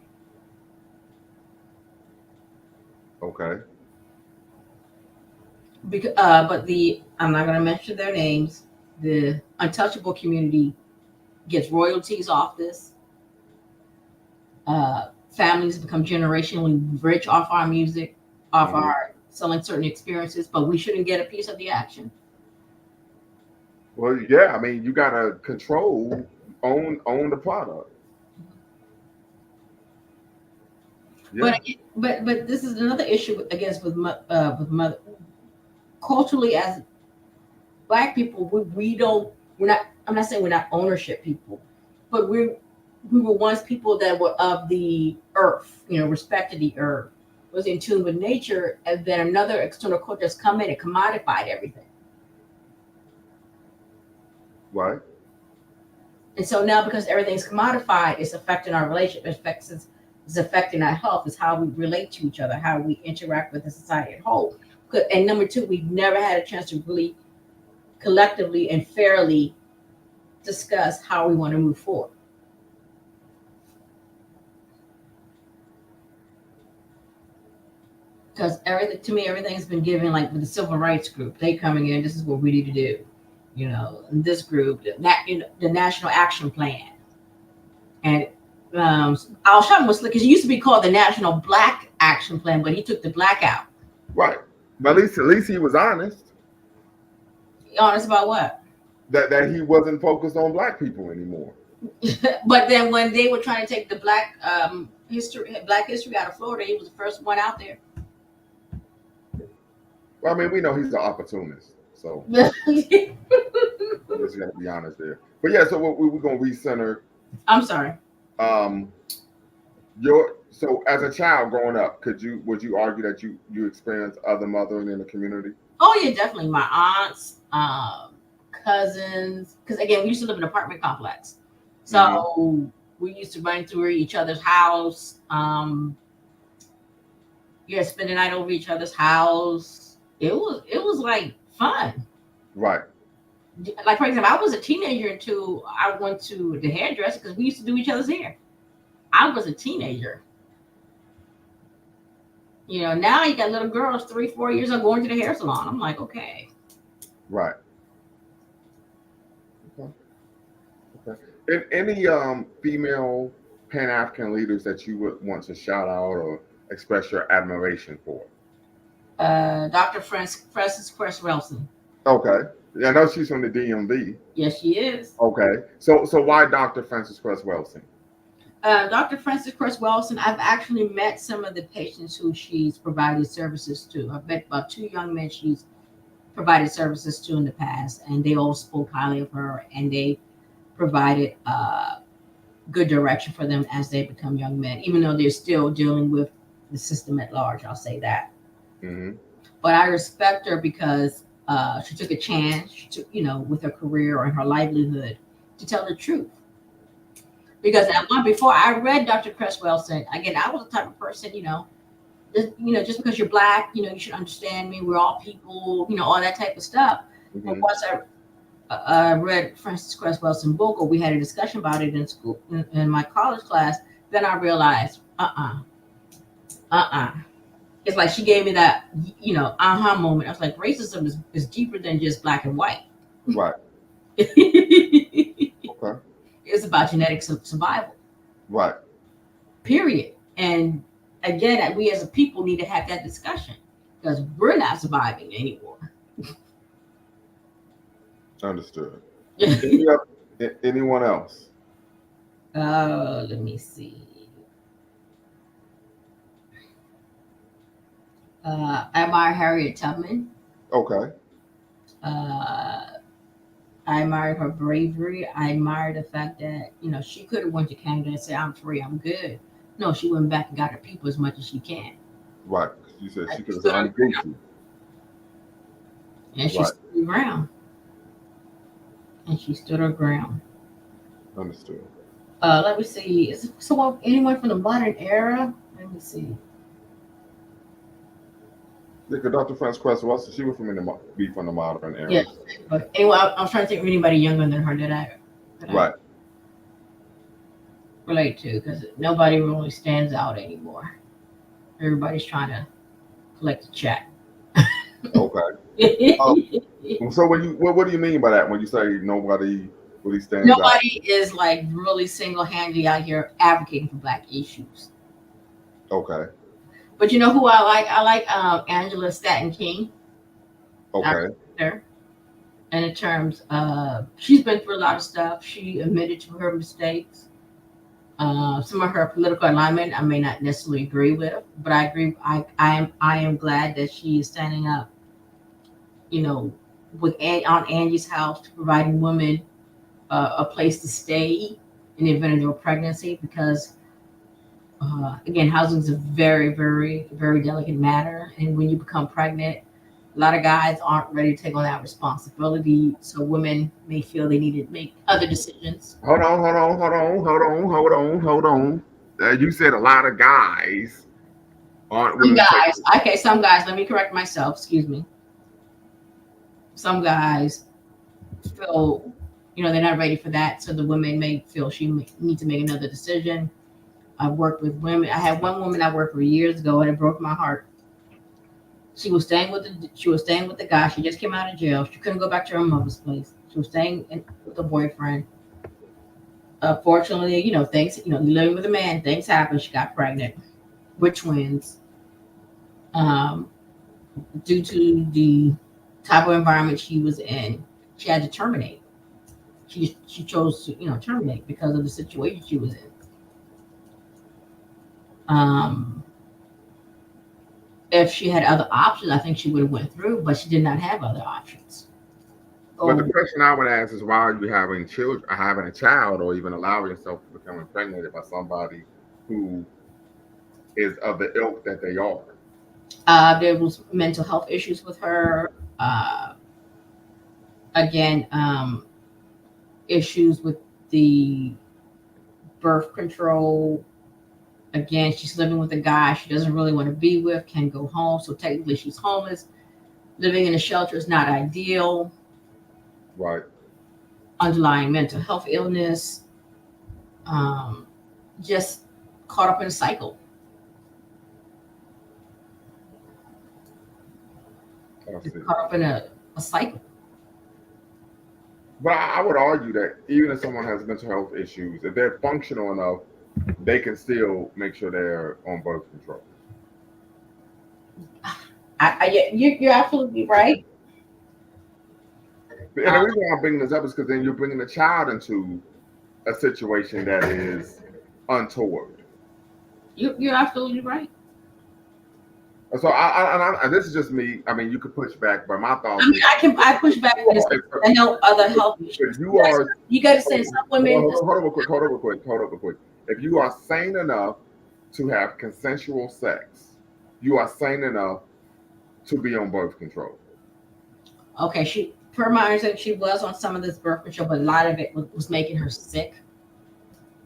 Okay. Because, but I'm not going to mention their names. The untouchable community gets royalties off this. Families become generationally rich off our music, off our selling certain experiences, but we shouldn't get a piece of the action. Well, yeah, I mean, you got to own the product. Yeah. But this is another issue, I guess, with mother. Culturally, as Black people, we're not. I'm not saying we're not ownership people, but we were once people that were of the earth. Respected the earth, was in tune with nature, and then another external culture has come in and commodified everything. Right. And so now, because everything's commodified, it's affecting our relationship. It's affecting our health. It's how we relate to each other, how we interact with the society at whole. And number two, we've never had a chance to really collectively and fairly discuss how we want to move forward. Because everything's been given, like with the civil rights group, they coming in, this is what we need to do. This group, the National Action Plan. And Al Sharpton was because it used to be called the National Black Action Plan, but he took the black out. Right. But at least he was honest. Honest about what? That he wasn't focused on black people anymore. But then when they were trying to take the black history out of Florida, he was the first one out there. Well, I mean, we know he's an opportunist, so I just got to be honest there. But yeah, so we're gonna recenter. I'm sorry. So as a child growing up, would you argue that you experienced other mothering in the community? Oh yeah, definitely. My aunts, cousins, because again, we used to live in an apartment complex, so we used to run through each other's house. Spend the night over each other's house. It was like fun. Right. Like for example, I was a teenager until I went to the hairdresser because we used to do each other's hair. I was a teenager. Now you got little girls 3-4 years old going to the hair salon. I'm like, okay. Right. Okay. And any female Pan-African leaders that you would want to shout out or express your admiration for? Dr. Frances Cress Welsing. Okay. I know she's from the DMV. Yes, she is. Okay. So why Dr. Frances Cress Welsing? Dr. Frances Cress Welsing, I've actually met some of the patients who she's provided services to. I've met about 2 young men she's provided services to in the past, and they all spoke highly of her, and they provided good direction for them as they become young men, even though they're still dealing with the system at large. I'll say that. Mm-hmm. But I respect her because she took a chance to, with her career and her livelihood to tell the truth. Because before I read Dr. Cress Welsing, again, I was the type of person, just because you're black, you should understand me. We're all people, all that type of stuff. Mm-hmm. But once I read Frances Cress Welsing book, or we had a discussion about it in school, in my college class, then I realized, It's like she gave me that, aha moment. I was like, racism is deeper than just black and white. Right. Okay. It's about genetic survival. Right. Period. And again, we as a people need to have that discussion because we're not surviving anymore. Understood. Anyone else? Let me see. I admire Harriet Tubman. Okay. I admire her bravery. I admire the fact that, she could have went to Canada and said, I'm free, I'm good. No, she went back and got her people as much as she can. Right. You said she could have said, I'm guilty. And she stood her ground. Understood. Let me see. Is anyone from the modern era? Let me see. Dr. Frances Cress Welsing, she was from the modern era. Yes, but anyway, I was trying to think of anybody younger than her that I relate to, because nobody really stands out anymore. Everybody's trying to collect a check. Okay. So what do you mean by that when you say nobody really stands out? Nobody is like really single-handedly out here advocating for black issues. Okay. But you know who I like? I like Angela Staton King. Okay. And in terms of, she's been through a lot of stuff. She admitted to her mistakes. Some of her political alignment I may not necessarily agree with, but I agree. I am glad that she is standing up, with Aunt Angie's house, providing women a place to stay in the event of their pregnancy, because again, housing is a very, very, very delicate matter. And when you become pregnant, a lot of guys aren't ready to take on that responsibility. So women may feel they need to make other decisions. Hold on. You said a lot of guys aren't willing some guys, let me correct myself. Excuse me. Some guys feel, they're not ready for that. So the women may feel she needs to make another decision. I've worked with women. I had one woman I worked with years ago, and it broke my heart. She was staying with the guy. She just came out of jail. She couldn't go back to her mother's place. She was staying with a boyfriend. Unfortunately, things, living with a man, things happen. She got pregnant with twins. Um, Due to the type of environment she was in, she had to terminate. She chose to, terminate because of the situation she was in. Um, if she had other options, I think she would have went through, but she did not have other options. But the Oh, question I would ask is, why are you having children, having a child, or even allowing yourself to become impregnated by somebody who is of the ilk that they are? there was mental health issues with her. Again, issues with the birth control. Again, she's living with a guy she doesn't really want to be with, can go home. So technically, she's homeless. Living in a shelter is not ideal. Right. Underlying mental health illness. Um, just caught up in a cycle. I Just see. caught up in a cycle. But I would argue that even if someone has mental health issues, if they're functional enough, they can still make sure they're on birth control. You're absolutely right. And the reason why I'm bringing this up is because then you're bringing the child into a situation that is untoward. You're absolutely right. And so, and this is just me. I mean, you could push back, but my I thoughts mean, is, I push back with this. I know other health if issues. you are, You got to say some women. hold on real quick, hold on real quick, hold on real quick. If you are sane enough to have consensual sex, you are sane enough to be on birth control. Okay, per my understanding, she was on some of this birth control, but a lot of it was making her sick.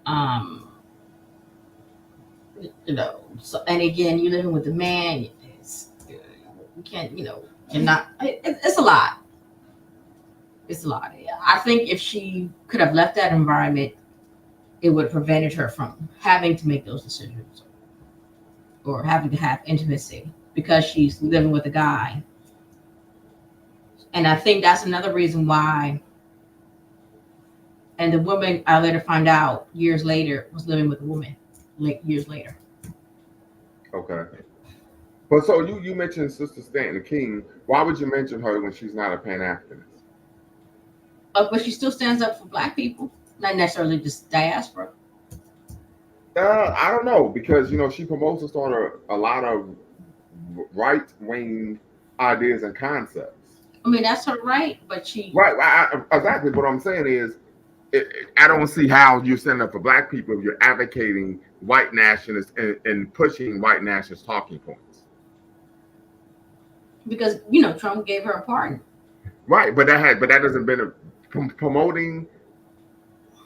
Um, So, and again, you living with a man, you can't, you're not. It's a lot. It's a lot. I think if she could have left that environment, it would have prevented her from having to make those decisions or having to have intimacy because she's living with a guy. And I think that's another reason why. And the woman I later find out years later was living with a woman, like years later. Okay. But so you mentioned Sister Stanton King. Why would you mention her when she's not a Pan Africanist? But she still stands up for Black people, not necessarily just diaspora. I don't know because she promotes and started a lot of right wing ideas and concepts. I mean, that's her right, but she. Right. Exactly. What I'm saying is, I don't see how you're standing up for Black people if you're advocating white nationalists and pushing white nationalist talking points. Because Trump gave her a pardon. Right, but that doesn't been promoting.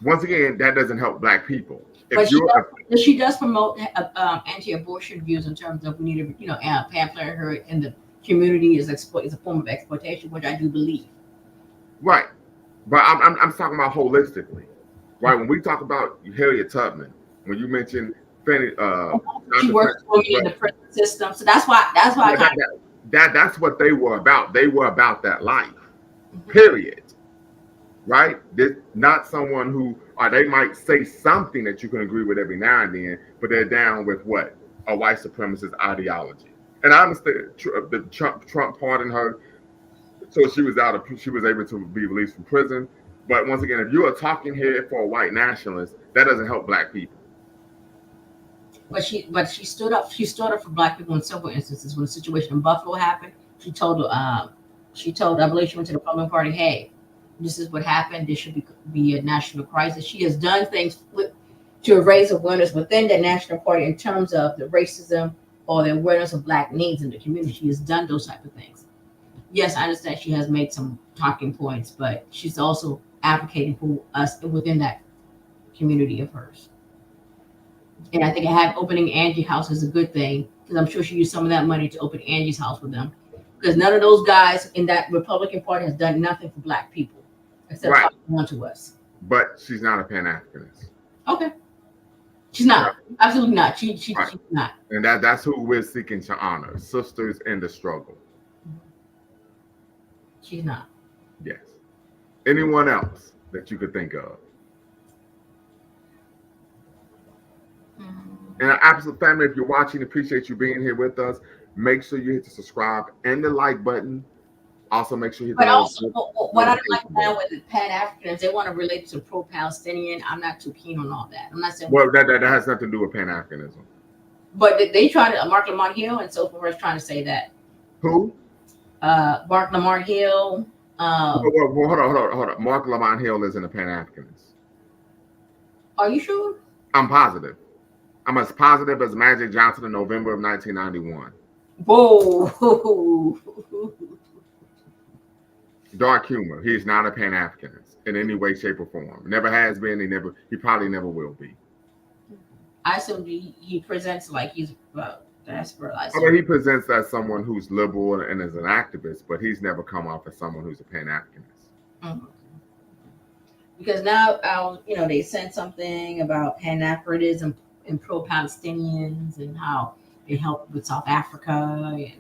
Once again, that doesn't help Black people. But If you're she does promote anti-abortion views in terms of we need to pamphlet her in the community is a form of exploitation, which I do believe. right, but I'm talking about holistically. Right, when we talk about Harriet Tubman, when you mention Fanny, She works for me in the prison system, so that's why that's what they were about. They were about that life. Mhm. Period. Right? Not someone who, or they might say something that you can agree with every now and then, but they're down with what? A white supremacist ideology. And I understand the Trump pardoned her, so she was able to be released from prison. But once again, if you're a talking head for a white nationalist, that doesn't help Black people. But she stood up. She stood up for Black people in several instances. When the situation in Buffalo happened, she told I believe she went to the Republican Party, hey, this is what happened. This should be a national crisis. She has done things to raise awareness within the national party in terms of the racism or the awareness of Black needs in the community. She has done those type of things. Yes, I understand she has made some talking points, but she's also advocating for us within that community of hers. And I think opening Angie House is a good thing because I'm sure she used some of that money to open Angie's House with them. Because none of those guys in that Republican Party has done nothing for Black people except Right. talking on to us. But she's not a Pan Africanist. Okay. She's not. Absolutely not. She's not. And that's who we're seeking to honor. Sisters in the struggle. She's not. Yes. Anyone else that you could think of? Mhm. And absolute family, if you're watching, appreciate you being here with us. Make sure you hit the subscribe and the like button. Also, make sure you hit the But also, what I don't like notification now bell. with the Pan Africans, they want to relate to pro Palestinian. I'm not too keen on all that. I'm not saying we Well, should, that has nothing to do with Pan Africanism. but they try to Mark Lamont Hill and so forth is trying to say that. Who? Mark Lamont Hill. Um, Well, hold on. Mark Lamont Hill isn't a Pan Africanist. are you sure? I'm positive. I'm as positive as Magic Johnson in November of 1991. Whoa. Dark humor. He's not a Pan Africanist in any way, shape, or form. Never has been. He probably never will be. I assume he presents like he's diaspora. I Although assume. he presents as someone who's liberal and is an activist, but he's never come off as someone who's a Pan Africanist. Mhm. Because now, they said something about Pan Africanism and pro Palestinians and how they help with South Africa. And,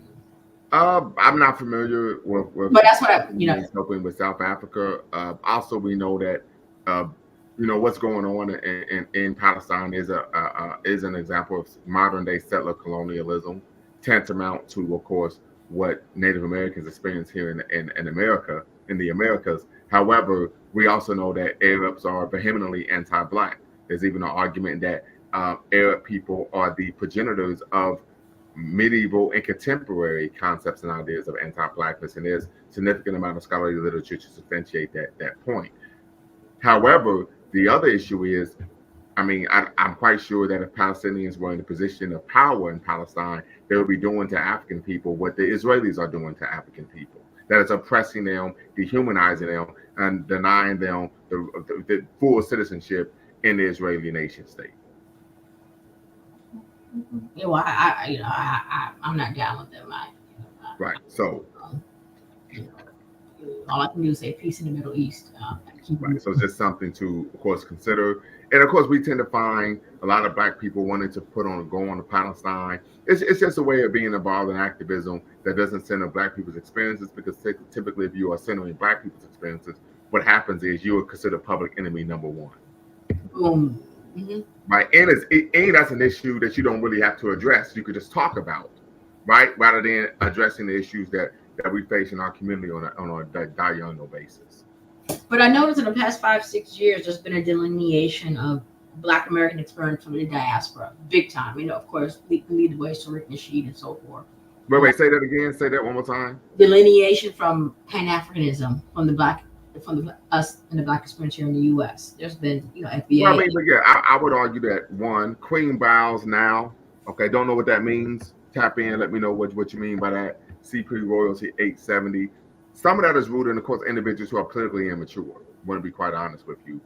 I'm not familiar with but that's what helping with South Africa. Also, we know that uh, what's going on in Palestine is an example of modern day settler colonialism, tantamount to, of course, what Native Americans experience here in America, in the Americas. However, we also know that Arabs are vehemently anti-black. There's even an argument that Arab people are the progenitors of medieval and contemporary concepts and ideas of anti-blackness, and there's significant amount of scholarly literature to substantiate that point. However, the other issue is, I'm quite sure that if Palestinians were in a position of power in Palestine, they would be doing to African people what the Israelis are doing to African people. That is oppressing them, dehumanizing them, and denying them the full citizenship in the Israeli nation state. well, I'm not down with them. Right. So Um, all I can do is say peace in the Middle East. right. So it's just something to, of course, consider. And of course, we tend to find a lot of black people wanting to go on to Palestine. It's just a way of being involved in activism that doesn't center black people's experiences, because typically, if you are centering black people's experiences, what happens is you are considered public enemy number one. Boom. Mm-hmm. Right. And that's an issue that you don't really have to address. You could just talk about, right? Rather than addressing the issues that we face in our community on a diurnal basis. But I noticed in the past 5-6 years, there's been a delineation of Black American experience from the diaspora, big time. Of course, lead the way to Rick Nasheed and so forth. Wait, say that again. Say that one more time. Delineation from Pan Africanism from us and the Black experience here in the U.S. There's been, FBA. Well, but yeah, I would argue that one, Queen bows now. Okay, don't know what that means. Tap in, let me know what you mean by that. CP Royalty 870. Some of that is rooted in, of course, individuals who are politically immature. I want to be quite honest with you.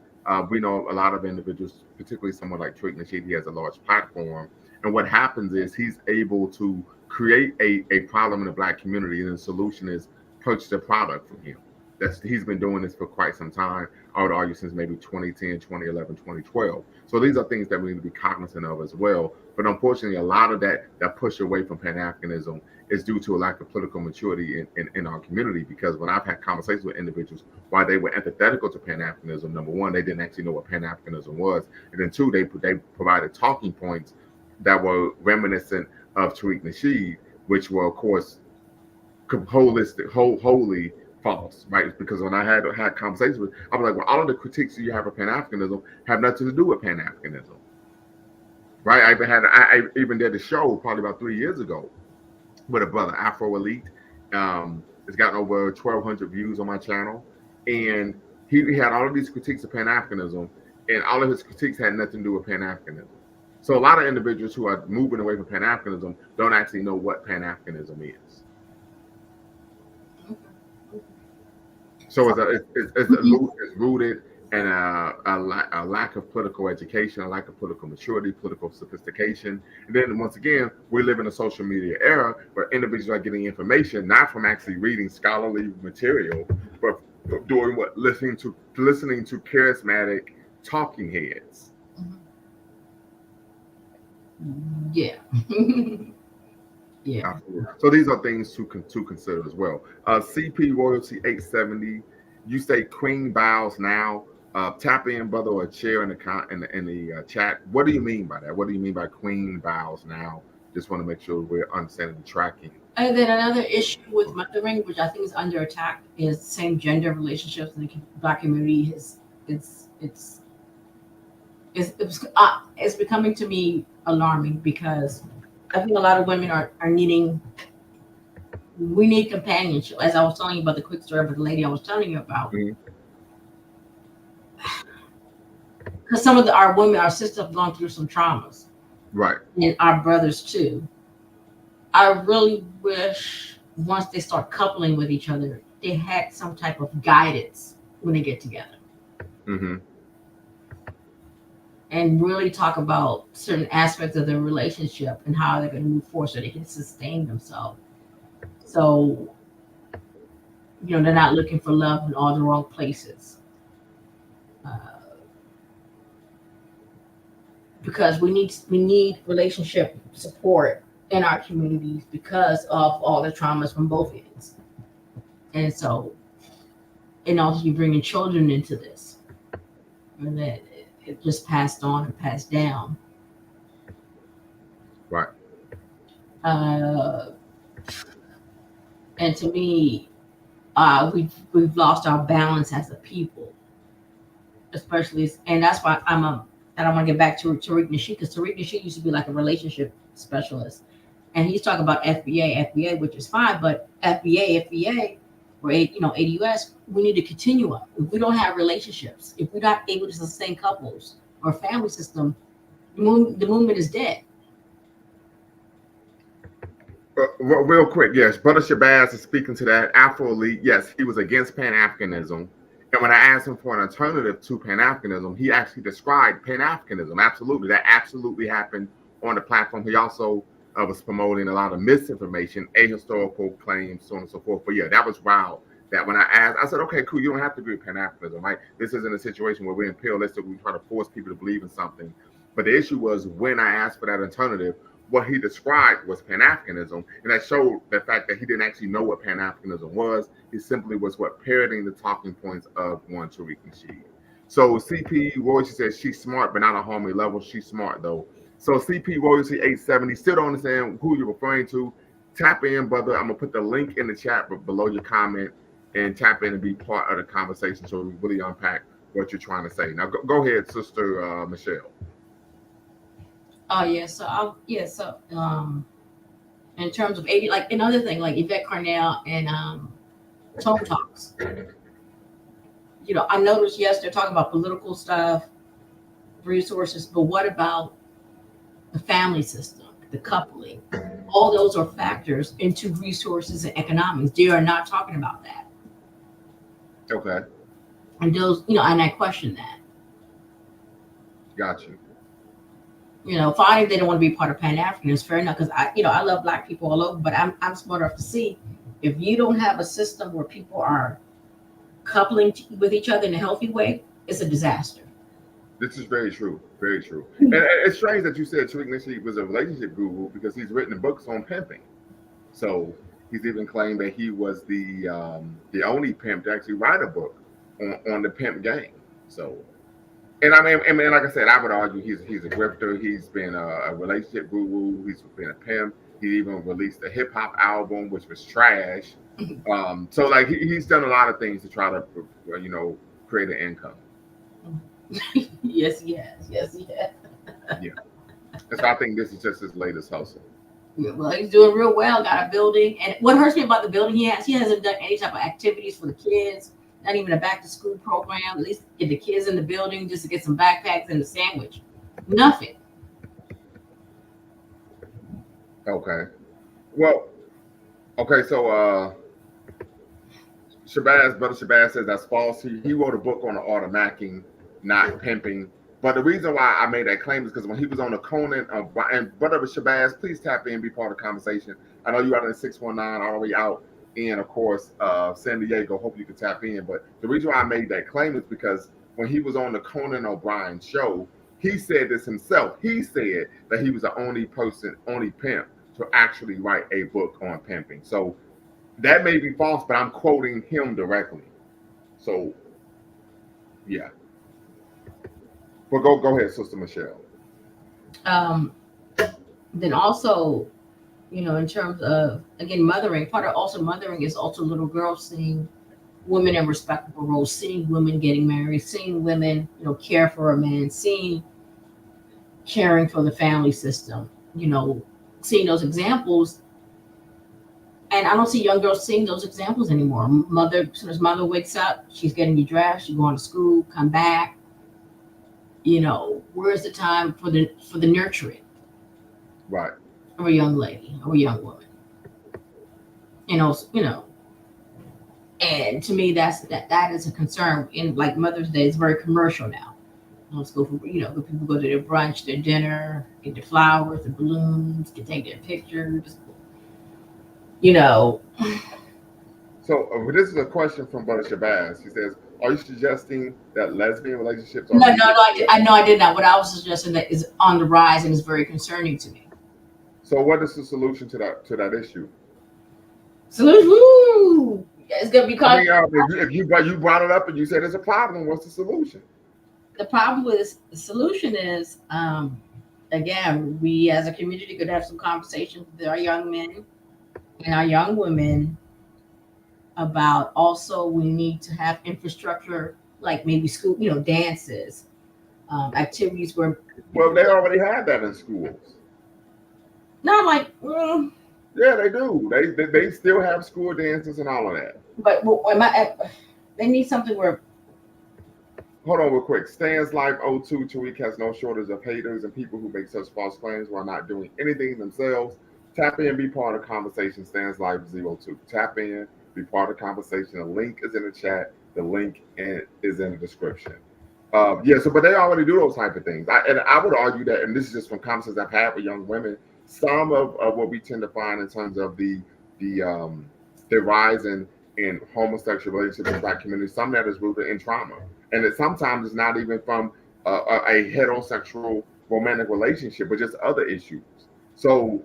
We know a lot of individuals, particularly someone like Trick Nasheed, he has a large platform. And what happens is he's able to create a problem in the black community, and the solution is purchase a product from him. He's been doing this for quite some time. I would argue since maybe 2010, 2011, 2012. So these are things that we need to be cognizant of as well. But unfortunately, a lot of that push away from Pan-Africanism is due to a lack of political maturity in our community. Because when I've had conversations with individuals, while they were antithetical to Pan-Africanism, number one, they didn't actually know what Pan-Africanism was. And then two, they provided talking points that were reminiscent of Tariq Nasheed, which were, of course, wholly false, right? Because when I had conversations with, I was like, well, all of the critiques that you have of Pan-Africanism have nothing to do with Pan-Africanism, right? I even did a show probably about 3 years ago with a brother, Afro Elite. It's gotten over 1,200 views on my channel, and he had all of these critiques of Pan-Africanism, and all of his critiques had nothing to do with Pan-Africanism. So a lot of individuals who are moving away from Pan-Africanism don't actually know what Pan-Africanism is. So it's rooted in a lack of political education, a lack of political maturity, political sophistication. And then once again, we live in a social media era where individuals are getting information not from actually reading scholarly material, but doing what? Listening to charismatic talking heads. Yeah. Yeah. Absolutely. So these are things to consider as well. CP Royalty 870. You say Queen bows now. Tap in, brother, or share in the chat. What do you mean by that? What do you mean by queen vows now? Just want to make sure we're understanding the tracking. And then another issue with mothering, which I think is under attack, is same gender relationships in the Black community. It's it's it's becoming to me alarming because I think a lot of women are needing. We need companionship. As I was telling you about the quick story about the lady I was telling you about, Mhm. because some of our women, our sisters, have gone through some traumas, Right. and our brothers too. I really wish once they start coupling with each other, they had some type of guidance when they get together Mm-hmm. and really talk about certain aspects of their relationship and how they're going to move forward so they can sustain themselves. So, they're not looking for love in all the wrong places. Uh, because we need relationship support in our communities because of all the traumas from both ends. And so, and also you bringing children into this, and that it just passed on and passed down. Right. Uh, and to me, we've lost our balance as a people, especially, and that's why and I want to get back to Tariq Nasheed because Tariq Nasheed used to be like a relationship specialist, and he's talking about FBA, which is fine, but FBA, or ADUS, we need to continue up. If we don't have relationships, if we're not able to sustain couples or family system, the movement is dead. Real quick, yes, Brother Shabazz is speaking to that. Afro Elite, yes, he was against Pan Africanism. And when I asked him for an alternative to Pan Africanism, he actually described Pan Africanism. Absolutely. That absolutely happened on the platform. He also was promoting a lot of misinformation, ahistorical claims, so on and so forth. But yeah, that was wild. That when I asked, I said, okay, cool, you don't have to agree with Pan Africanism, right? This isn't a situation where we're imperialistic, we try to force people to believe in something. But the issue was when I asked for that alternative, what he described was Pan Africanism, and that showed the fact that he didn't actually know what Pan Africanism was. He simply was parroting the talking points of one Tariq Nasheed. So CP Royalty says she's smart, but not on homely level. She's smart though. So CP Royalty 870 still don't understand who you're referring to. Tap in, brother. I'm gonna put the link in the chat below your comment and tap in and be part of the conversation so we really unpack what you're trying to say. Now go ahead, Sister Michelle. Oh yeah, in terms of 80, like another thing, like Yvette Carnell and Tone Talks. I noticed, yes, they're talking about political stuff, resources, but what about the family system, the coupling? All those are factors into resources and economics. They are not talking about that. Okay. And those, and I question that. Got you. Fine if they don't want to be part of Pan African, it's fair enough because I love Black people all over, but I'm smart enough to see if you don't have a system where people are coupling with each other in a healthy way, it's a disaster. This is very true. Very true. And it's strange that you said Tariq Nasheed was a relationship guru because he's written books on pimping. So he's even claimed that he was the only pimp to actually write a book on the pimp game. So, and I mean, like I said, I would argue he's a grifter. He's been a relationship guru. He's been a pimp. He even released a hip hop album, which was trash. So like he's done a lot of things to try to create an income. Yes, he has. Yes, he has. Yeah. And so I think this is just his latest hustle. Yeah, well, he's doing real well. Got a building, and what hurts me about the building he hasn't done any type of activities for the kids. Not even a back to school program. At least get the kids in the building just to get some backpacks and a sandwich. Nothing. Okay. Well, okay, so Brother Shabazz says that's false. He wrote a book on the art of macking, not pimping. But the reason why I made that claim is because when he was on the Conan, and Brother Shabazz, please tap in, be part of the conversation. I know you out in 619, all the way out in, of course, San Diego. Hope you can tap in. But the reason why I made that claim is because when he was on the Conan O'Brien show, he said this himself. He said that he was the only pimp to actually write a book on pimping. So that may be false, but I'm quoting him directly. So, yeah. Well, go ahead, Sister Michelle. Um, then also, in terms of again mothering, part of also mothering is also little girls seeing women in respectable roles, seeing women getting married, seeing women, care for a man, seeing caring for the family system, seeing those examples. And I don't see young girls seeing those examples anymore. Mother, as soon as mother wakes up, she's getting you dressed, she's going to school, come back. Where's the time for the nurturing Right. of a young lady or a young woman? And to me, that is a concern. In like Mother's Day, it's very commercial now. Let's go for people go to their brunch, their dinner, get their flowers, their balloons, can take their pictures. You know, So this is a question from Brother Shabazz. He says, "Are you suggesting that lesbian relationships are no, no, no. legal?" I know I did not. What I was suggesting that is on the rise and is very concerning to me. So what is the solution to that issue? Solution, woo, it's gonna be I called. mean, if you brought it up and you said it's a problem, what's the solution? The problem with the solution is, again, we as a community could have some conversations with our young men and our young women about also we need to have infrastructure like maybe school, dances, activities where Well, they already have that in schools. not like, Yeah, they do. They still have school dances and all of that. but they need something where Hold on real quick. Stan's Life O2 Tariq has no shortage of haters and people who make such false claims while not doing anything themselves. Tap in, be part of the conversation. Stan's Life 02. Tap in, be part of the conversation. The link is in the chat. The link is in the description. Yeah, so but they already do those type of things. And I would argue that, and this is just from conversations I've had with young women, some of what we tend to find in terms of the rise in homosexual relationships in Black communities, some of that is rooted in trauma, and it sometimes it's not even from a heterosexual romantic relationship, but just other issues. So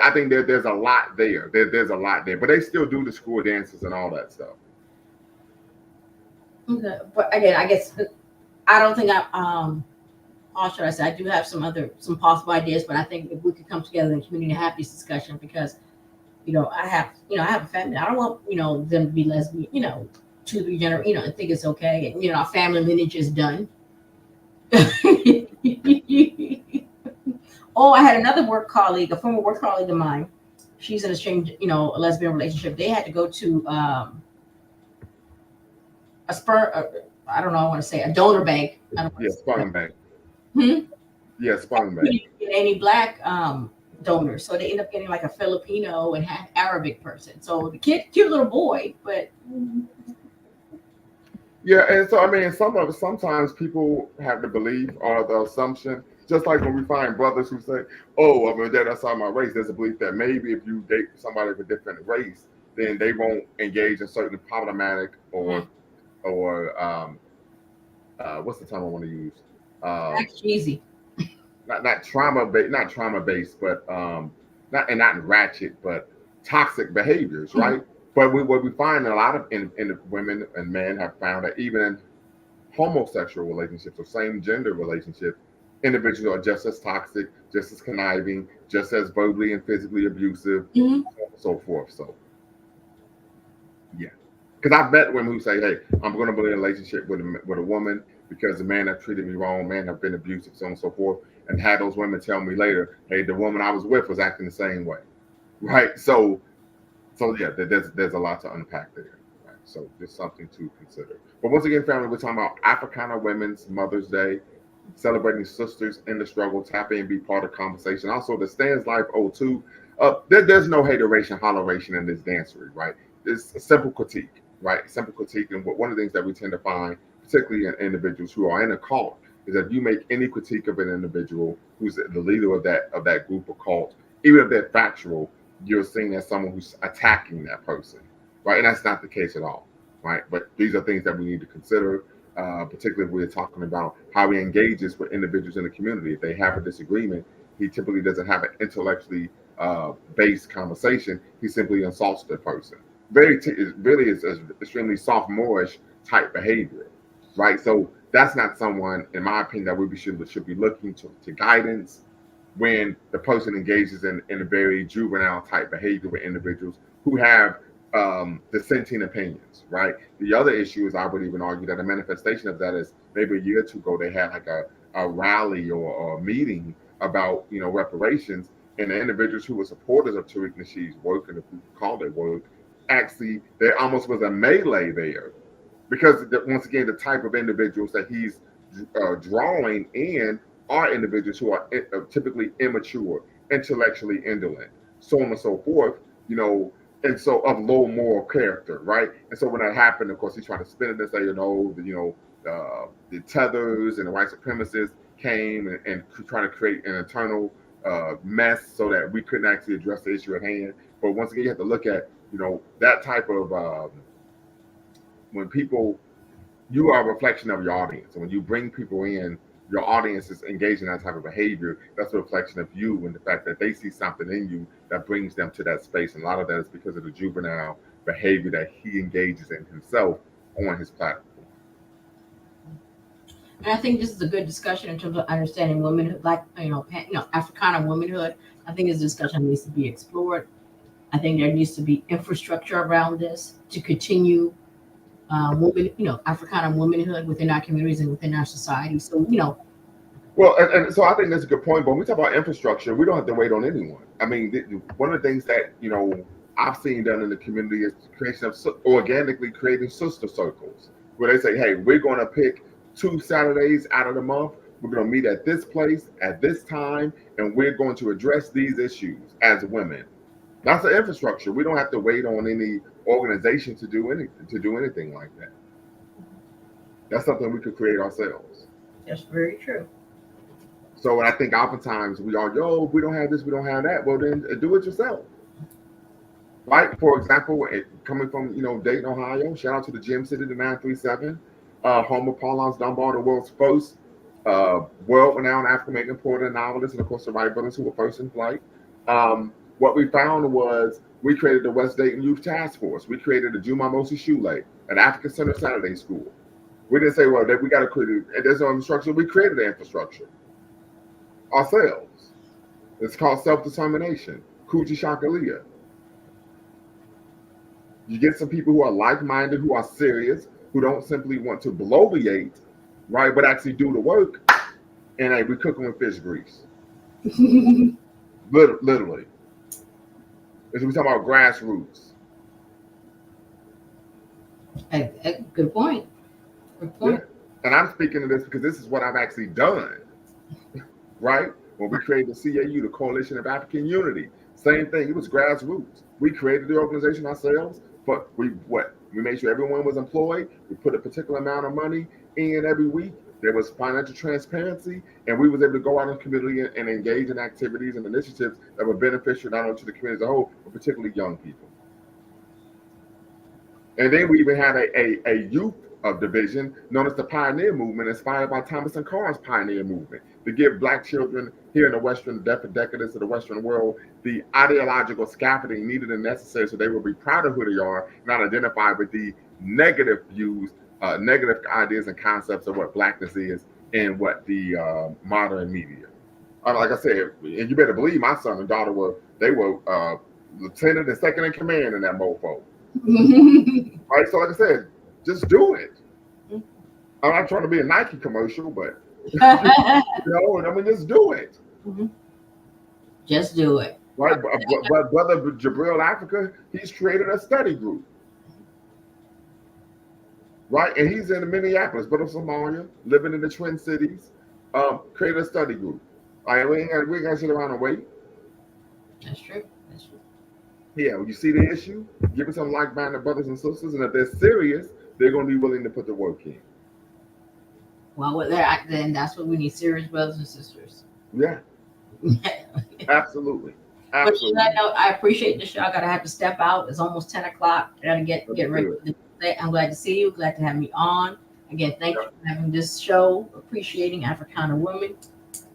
I think there's a lot there. There's a lot there, but they still do the school dances and all that stuff. okay, but again, I guess I don't think how should I say? I do have some possible ideas, but I think if we could come together in the community and have these discussions, because I have a family. I don't want them to be lesbian. 2, 3 I think it's okay. And our family lineage is done. Oh, I had another work colleague, a former work colleague of mine. She's in a strange, a lesbian relationship. They had to go to a sperm. I don't know. I want to say a donor bank. I don't Yeah, sperm bank. Hmm? Yeah, sperm bank. Get any black donors, so they end up getting like a Filipino and half Arabic person. So the cute little boy, but Yeah, and so I mean, sometimes people have the belief or the assumption, just like when we find brothers who say, "Oh, I mean, that's all my race." There's a belief that maybe if you date somebody of a different race, then they won't engage in certain problematic or what's the term I want to use? Um, that's cheesy. not trauma based, but not ratchet, but toxic behaviors, right? But what we find a lot of in women and men have found that even in homosexual relationships or same gender relationships, individuals are just as toxic, just as conniving, just as verbally and physically abusive, Mm-hmm. so on and so forth. So yeah, because I've met women who say, "Hey, I'm going to be in a relationship with a woman because the man have treated me wrong, man have been abusive, so on and so forth," and had those women tell me later, "Hey, the woman I was with was acting the same way," right? So yeah, there's a lot to unpack there. Right? So just something to consider. But once again, family, we're talking about Africana Women's Mother's Day, celebrating sisters in the struggle. Tap in, be part of the conversation. Also, the Stands Life O2. There's no hateration, holleration in this dancery, right? It's a simple critique, right? Simple critique. And one of the things that we tend to find, particularly in individuals who are in a cult, is that if you make any critique of an individual who's the leader of that group or cult, even if they're factual, you're seen as someone who's attacking that person, right? And that's not the case at all, right? But these are things that we need to consider, particularly if we're talking about how he engages with individuals in the community. If they have a disagreement, he typically doesn't have an intellectually based conversation. He simply insults the person. It really is extremely sophomorish type behavior. right? So that's not someone, in my opinion, that we should be looking to guidance when the person engages in a very juvenile type behavior with individuals who have dissenting opinions, right? The other issue is, I would even argue that a manifestation of that is maybe a year or two ago they had like a rally or a meeting about reparations, and the individuals who were supporters of Tariq Nasheed's work, and if we call it work, actually there almost was a melee there because once again the type of individuals that he's drawing in are individuals who are typically immature, intellectually indolent, so on and so forth, and so of low moral character, right? And so when that happened, of course, he's trying to spin it and say, the tethers and the white supremacists came and trying to create an internal mess so that we couldn't actually address the issue at hand. But once again, you have to look at, that type of when people, you are a reflection of your audience. And when you bring people in, your audience is engaged in that type of behavior. That's a reflection of you and the fact that they see something in you that brings them to that space. And a lot of that is because of the juvenile behavior that he engages in himself on his platform. And I think this is a good discussion in terms of understanding womanhood, like Africana womanhood. I think this discussion needs to be explored. I think there needs to be infrastructure around this to continue Africana womanhood within our communities and within our society. So, Well, and so I think that's a good point. But when we talk about infrastructure, we don't have to wait on anyone. I mean, one of the things that I've seen done in the community is the creation of organically creating sister circles, where they say, "Hey, we're going to pick 2 Saturdays out of the month. We're going to meet at this place at this time, and we're going to address these issues as women." That's the infrastructure. We don't have to wait on any organization to do anything like that. That's something we could create ourselves. that's very true. So I think oftentimes we argue, "Oh, we don't have this, we don't have that." Well, then do it yourself. Right? For example, coming from Dayton, Ohio, shout out to the Gym City, the 937, home of Paul Laurence Dunbar, the world's first world-renowned African-American poet and novelist, and of course the Wright brothers who were first in flight. What we found was we created the West Dayton Youth Task Force. We created the Juma Mosi Shule, an African Center Saturday school. We didn't say, well, that we got to create, and there's no infrastructure. We created the infrastructure ourselves. It's called self-determination, Kuji Shakalia. You get some people who are like-minded, who are serious, who don't simply want to bloviate, right, but actually do the work, and we cook them with fish grease. Literally. As we talk about grassroots. Good point. Good point. Yeah. And I'm speaking of this because this is what I've actually done, right? When we created the CAU, the Coalition of African Unity, same thing. It was grassroots. We created the organization ourselves, but we made sure everyone was employed. We put a particular amount of money in every week. There was financial transparency, and we was able to go out in the community and engage in activities and initiatives that were beneficial not only to the community as a whole, but particularly young people. And then we even had a youth of division known as the Pioneer Movement, inspired by Thomas and Carr's Pioneer Movement, to give Black children here in the Western decadence of the Western world the ideological scaffolding needed and necessary so they will be proud of who they are, not identified with the negative views, negative ideas and concepts of what Blackness is and what the modern media. Like I said, and you better believe my son and daughter were lieutenant and second in command in that mofo. Right, so like I said, just do it. I'm not trying to be a Nike commercial, but I mean, just do it. Just do it. Right, but Brother Jabril Africa, he's created a study group. Right, and he's in Minneapolis, but of Somalia, living in the Twin Cities, created a study group. Like, we ain't gonna sit around and wait. That's true. That's true. Yeah, when you see the issue, give it some like-minded brothers and sisters, and if they're serious, they're going to be willing to put the work in. Well, then that's what we need: serious brothers and sisters. Yeah, absolutely. But I appreciate the show. I gotta have to step out. It's almost 10 o'clock. I gotta get ready. I'm glad to see you. Glad to have me on. Again, thank you for having this show. Appreciating Africana women,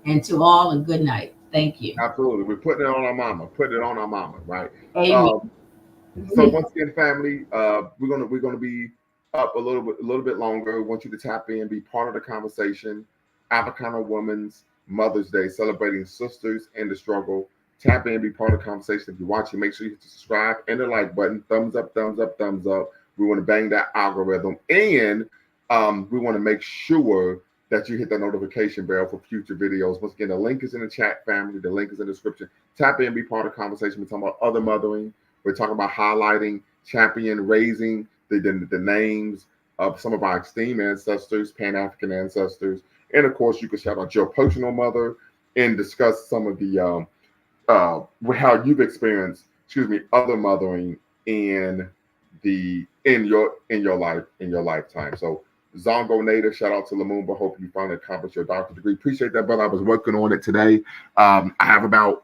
and to all, a good night. Thank you. Absolutely. We're putting it on our mama. Putting it on our mama, right? Amen. So once again, family, we're gonna be up a little bit longer. I want you to tap in, be part of the conversation. Africana Women's Mother's Day, celebrating sisters in the struggle. Tap in, be part of the conversation. If you're watching, make sure you hit the subscribe and the like button. Thumbs up, thumbs up, thumbs up. We want to bang that algorithm, and we want to make sure that you hit the notification bell for future videos. Once again, the link is in the chat, family. The link is in the description. Tap in, be part of the conversation. We're talking about other mothering. We're talking about highlighting, champion, raising the names of some of our esteemed ancestors, Pan-African ancestors. And of course, you can shout out your personal mother and discuss some of the how you've experienced, other mothering in your lifetime. So Zongo Native, shout out to Lumumba. Hope you finally accomplished your doctorate degree. Appreciate that, brother. I was working on it today. I have about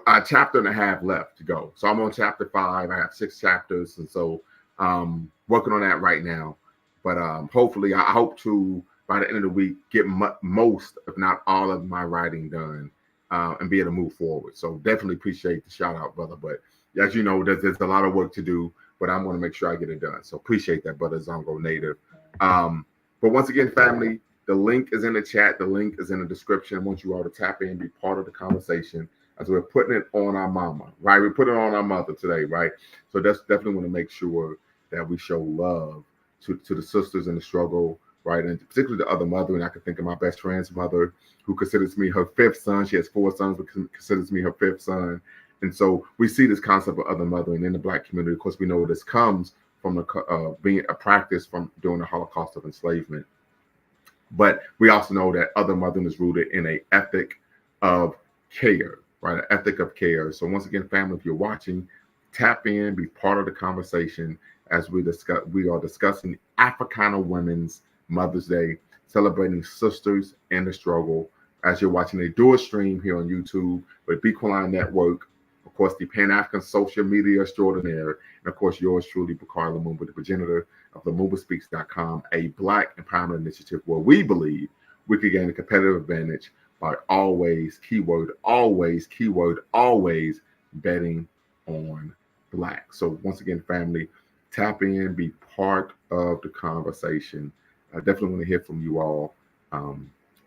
a chapter and a half left to go. So I'm on chapter 5. I have 6 chapters, and so working on that right now. But hopefully, I hope to by the end of the week get most, if not all, of my writing done and be able to move forward. So definitely appreciate the shout out, brother. But as you know, there's a lot of work to do, but I'm going to make sure I get it done. So appreciate that, brother Zongo Native. But once again, family, the link is in the chat. The link is in the description. I want you all to tap in, be part of the conversation as we're putting it on our mama, right? We're putting it on our mother today, right? So that's definitely want to make sure that we show love to the sisters in the struggle, right? And particularly the other mother. And I can think of my best friend's mother, who considers me her 5th son. She has 4 sons, but considers me her 5th son. And so we see this concept of other mothering in the Black community. Of course, we know this comes from being a practice from during the Holocaust of enslavement. But we also know that other mothering is rooted in an ethic of care, right? An ethic of care. So once again, family, if you're watching, tap in, be part of the conversation as we are discussing Africana Women's Mother's Day, celebrating sisters in the struggle. As you're watching, they do a stream here on YouTube with Bequaline Network, of course, the Pan-African social media extraordinaire, and of course, yours truly, Bakari Lumumba, the progenitor of LumumbaSpeaks.com, a Black empowerment initiative where we believe we could gain a competitive advantage by always, keyword, always betting on Black. So once again, family, tap in, be part of the conversation. I definitely want to hear from you all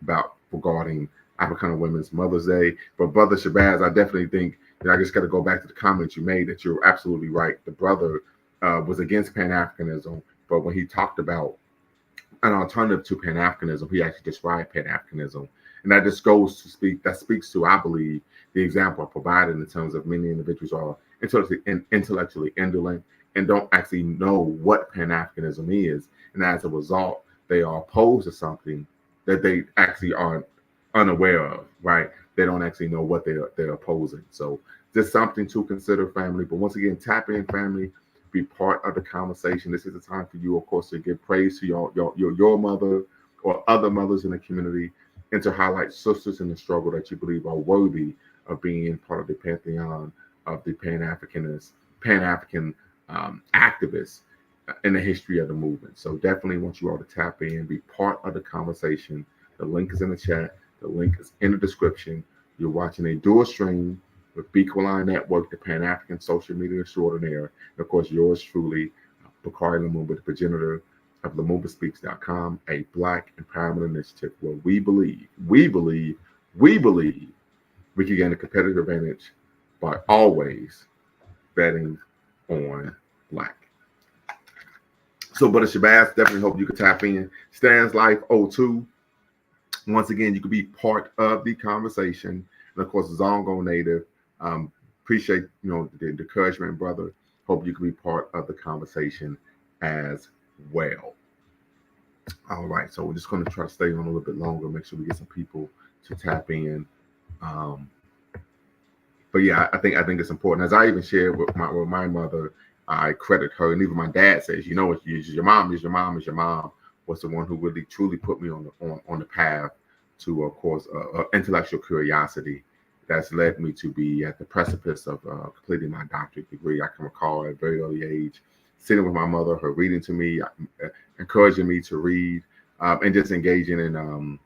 about regarding Africana Women's Mother's Day. But Brother Shabazz, I definitely think that I just got to go back to the comments you made, that you're absolutely right. The brother was against Pan-Africanism, but when he talked about an alternative to Pan-Africanism, he actually described Pan-Africanism. And that just goes to speaks to, I believe, the example I provided in terms of many individuals are intellectually indolent and don't actually know what Pan-Africanism is. And as a result, they are opposed to something that they actually are unaware of, right? They don't actually know what they're opposing. So just something to consider, family. But once again, tap in, family. Be part of the conversation. This is the time for you, of course, to give praise to your mother or other mothers in the community, and to highlight sisters in the struggle that you believe are worthy of being part of the pantheon of the Pan-African activists in the history of the movement. So definitely want you all to tap in, be part of the conversation. The link is in the chat. The link is in the description. You're watching a dual stream with Bequaline Network, the Pan-African social media extraordinaire, and of course, yours truly, Bakari Lumumba, the progenitor of LumumbaSpeaks.com, a Black empowerment initiative where we believe we can gain a competitive advantage by always betting on Black. So, Brother Shabazz, definitely hope you can tap in. Stan's Life 02. Once again, you can be part of the conversation. And of course, Zongo Native. Appreciate the encouragement, brother. Hope you can be part of the conversation as well. All right, so we're just going to try to stay on a little bit longer, make sure we get some people to tap in. But yeah, I think it's important. As I even shared with my mother, I credit her, and even my dad says, it's your mom was the one who really truly put me on the path to, of course, intellectual curiosity that's led me to be at the precipice of completing my doctorate degree. I can recall at a very early age sitting with my mother, her reading to me, encouraging me to read, and just engaging in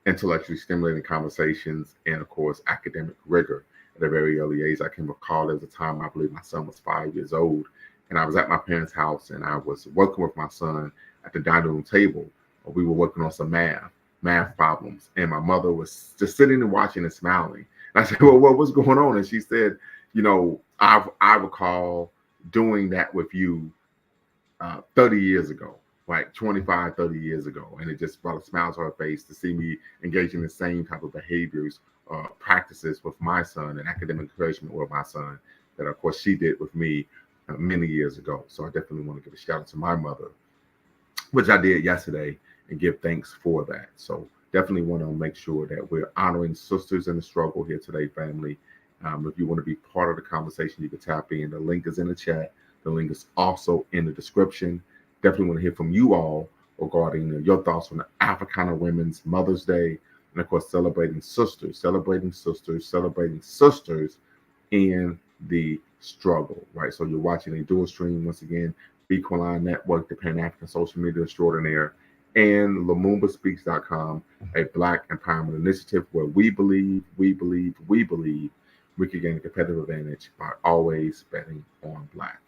intellectually stimulating conversations and, of course, academic rigor at a very early age. I can recall there was a time, I believe my son was 5 years old, And I was at my parents' house, and I was working with my son at the dining room table. We were working on some math problems, and my mother was just sitting and watching and smiling. And I said, "Well, what's going on?" And she said, I recall doing that with you 30 years ago, like 25, 30 years ago. And it just brought a smile to her face to see me engaging in the same type of behaviors, practices with my son and academic encouragement with my son that, of course, she did with me many years ago. So I definitely want to give a shout out to my mother, which I did yesterday, and give thanks for that. So definitely want to make sure that we're honoring sisters in the struggle here today, family. If you want to be part of the conversation, you can tap in. The link is in the chat. The link is also in the description. Definitely want to hear from you all regarding your thoughts on the Africana Women's Mother's Day, and of course, celebrating sisters, celebrating sisters in the struggle, right? So you're watching a dual stream once again, Bequaline Network, the Pan African Social Media Extraordinaire, and LumumbaSpeaks.com, a Black empowerment initiative where we believe we can gain a competitive advantage by always betting on Black.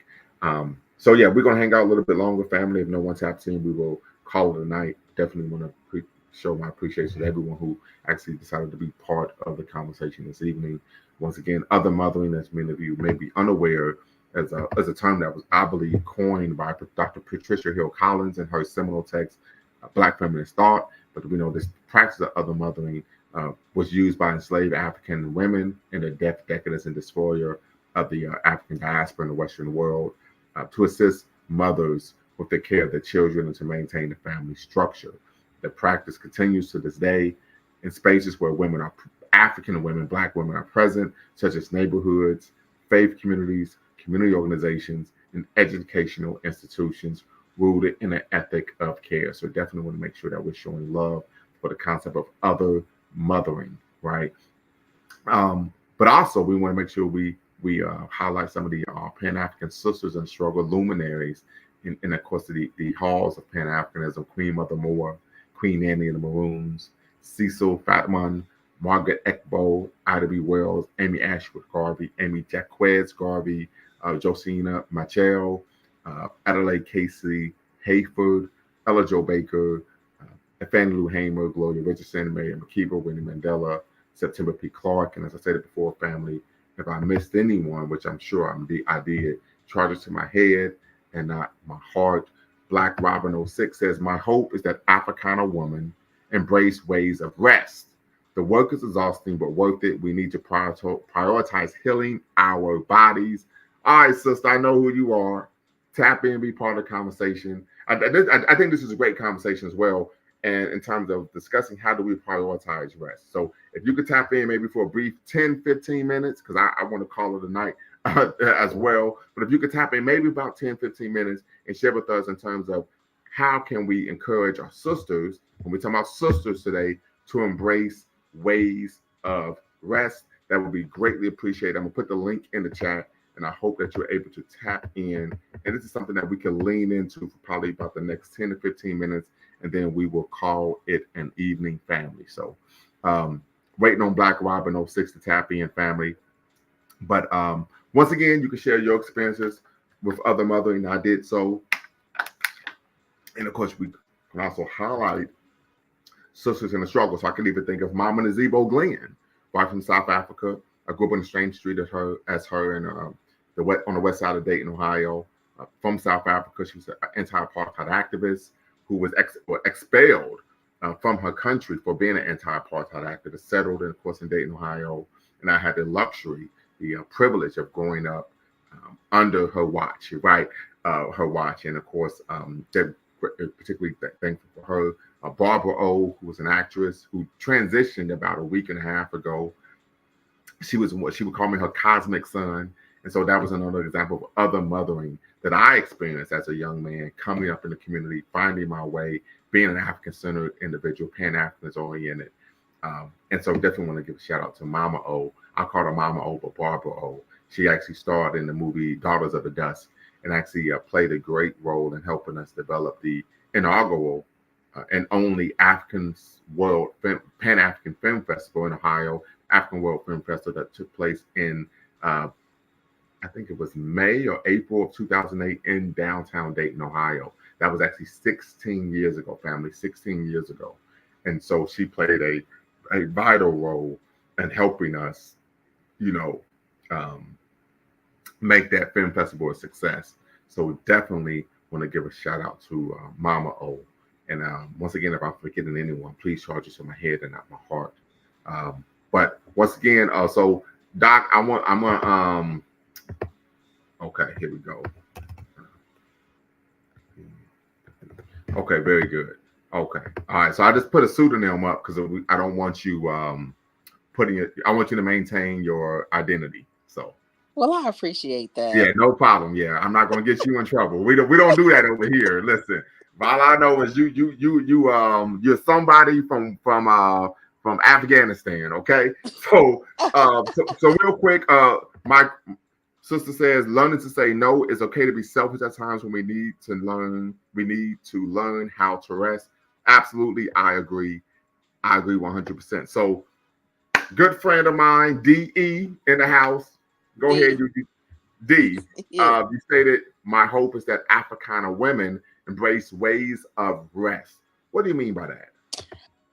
So yeah, we're gonna hang out a little bit longer, family. If no one taps in, we will call it a night. Definitely want to show my appreciation to everyone who actually decided to be part of the conversation this evening. Once again, other mothering, as many of you may be unaware, as a term that was, I believe, coined by Dr. Patricia Hill Collins in her seminal text, Black Feminist Thought. But we know this practice of other mothering was used by enslaved African women in the death, decadence, and dysphoria of the African diaspora in the Western world to assist mothers with the care of their children and to maintain the family structure. The practice continues to this day in spaces where African women, Black women are present, such as neighborhoods, faith communities, community organizations, and educational institutions rooted in an ethic of care. So definitely want to make sure that we're showing love for the concept of other mothering, right? But also we want to make sure we highlight some of the Pan African sisters and struggle luminaries in of course the halls of Pan Africanism: Queen Mother Moore, Queen Annie and the Maroons, Cecil Fatman, Margaret Ekbo, Ida B. Wells, Amy Ashwood Garvey, Amy Jacquez Garvey, Josina Machel, Adelaide Casey Hayford, Ella Jo Baker, Fannie Lou Hamer, Gloria Richardson, Mary McKeever, Winnie Mandela, September P. Clark. And as I said before, family, if I missed anyone, which I'm sure I did, charge it to my head and not my heart. Black Robin 06 says, "My hope is that Africana women embrace ways of rest. The work is exhausting, but worth it. We need to prioritize healing our bodies." All right, sister, I know who you are. Tap in, be part of the conversation. I think this is a great conversation as well. And in terms of discussing how do we prioritize rest. So if you could tap in maybe for a brief 10, 15 minutes, because I want to call it a night as well. But if you could tap in maybe about 10, 15 minutes and share with us in terms of how can we encourage our sisters, when we talk about sisters today, to embrace ways of rest, that would be greatly appreciated. I'm going to put the link in the chat, and I hope that you're able to tap in. And this is something that we can lean into for probably about the next 10 to 15 minutes, and then we will call it an evening, family. So waiting on Black Robin 06 to tap in, family. But once again, you can share your experiences with other mothering. I did so. And of course, we can also highlight sisters in the struggle. So I can even think of Mama Nazibo Glenn, right from South Africa. I grew up on the same street as her and on the west side of Dayton, Ohio. From South Africa, she was an anti-apartheid activist who was expelled from her country for being an anti-apartheid activist, settled, of course, in Dayton, Ohio. And I had the luxury, the privilege of growing up under her watch, right? Her watch. And of course, particularly thankful for her. Barbara O, who was an actress who transitioned about a week and a half ago. She was what she would call me her cosmic son. And so that was another example of other mothering that I experienced as a young man, coming up in the community, finding my way, being an African-centered individual, Pan-Africanist oriented. And so definitely want to give a shout out to Mama O. I call her Mama O, but Barbara O. She actually starred in the movie Daughters of the Dusk and actually played a great role in helping us develop the inaugural and only Pan-African Film Festival in Ohio, African World Film Festival that took place in I think it was May or April of 2008 in downtown Dayton, Ohio. That was actually 16 years ago, family, 16 years ago. And so she played a vital role in helping us, you know, um, make that film festival a success. So definitely want to give a shout out to Mama O. And once again, if I'm forgetting anyone, please charge us on my head and not my heart. But once again, so Doc, okay, here we go. Okay, very good. Okay, all right. So I just put a pseudonym up because I don't want you putting it. I want you to maintain your identity. So Well, I appreciate that. yeah, no problem. Yeah, I'm not gonna get you in trouble. We don't do that over here. Listen, all I know is you're somebody from Afghanistan. Okay, so so real quick, my sister says learning to say no is okay to be selfish at times when we need to learn. We need to learn how to rest. Absolutely, I agree. I agree 100%. So good friend of mine, DE in the house. Go ahead, D. you D. Yeah. You stated, my hope is that Africana women embrace ways of rest. What do you mean by that?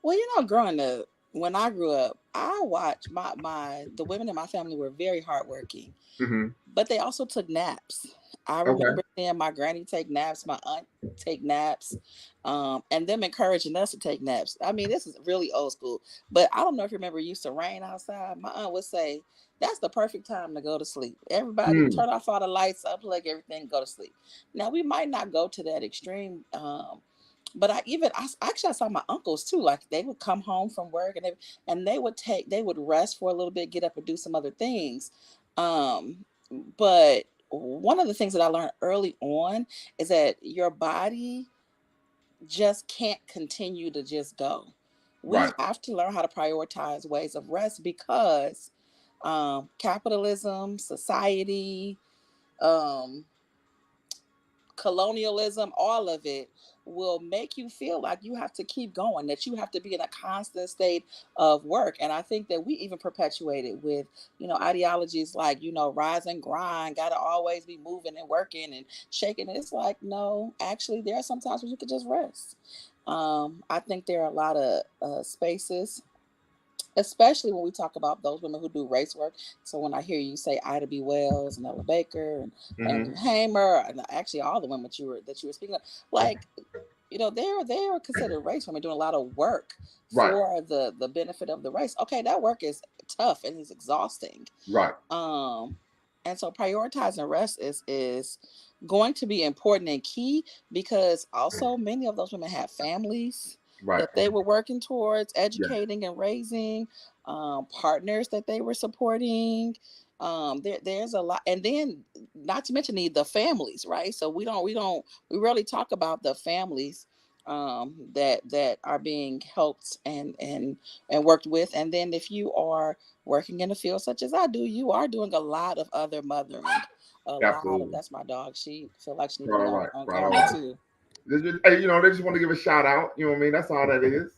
Well, growing up, when I grew up, I watched the women in my family were very hardworking, Hmm. but they also took naps. I Okay. remember seeing my granny take naps, my aunt take naps, and them encouraging us to take naps. I mean, this is really old school, but I don't know if you remember, it used to rain outside. My aunt would say, that's the perfect time to go to sleep. Everybody Mm, turn off all the lights, unplug everything, go to sleep. Now, we might not go to that extreme, but actually I saw my uncles too. Like they would come home from work and they would rest for a little bit, get up and do some other things. Um, but one of the things that I learned early on is that your body just can't continue to just go. We right. have to learn how to prioritize ways of rest because capitalism, society, um, colonialism, all of it will make you feel like you have to keep going, that you have to be in a constant state of work. And I think that we even perpetuate it with, ideologies like, rise and grind, got to always be moving and working and shaking. It's like, no, actually, there are some times when you could just rest. I think there are a lot of spaces, especially when we talk about those women who do race work. So when I hear you say Ida B. Wells and Ella Baker and Hmm. Fannie Hamer, and actually all the women that you were speaking of, like, they're considered race women doing a lot of work Right. for the benefit of the race. Okay, that work is tough and is exhausting. Right. Um, and so prioritizing rest is going to be important and key because also many of those women have families Right. that they were working towards Yeah. educating and raising, partners that they were supporting. There's a lot, and then not to mention the families, right? So we rarely talk about the families that are being helped and worked with. And then if you are working in a field such as I do, you are doing a lot of other mothering. A lot of Absolutely. That's my dog. She feel like she need to Right. be All on, right. on Right. All camera right. too. Hey, they just want to give a shout out. You know what I mean? That's all that is.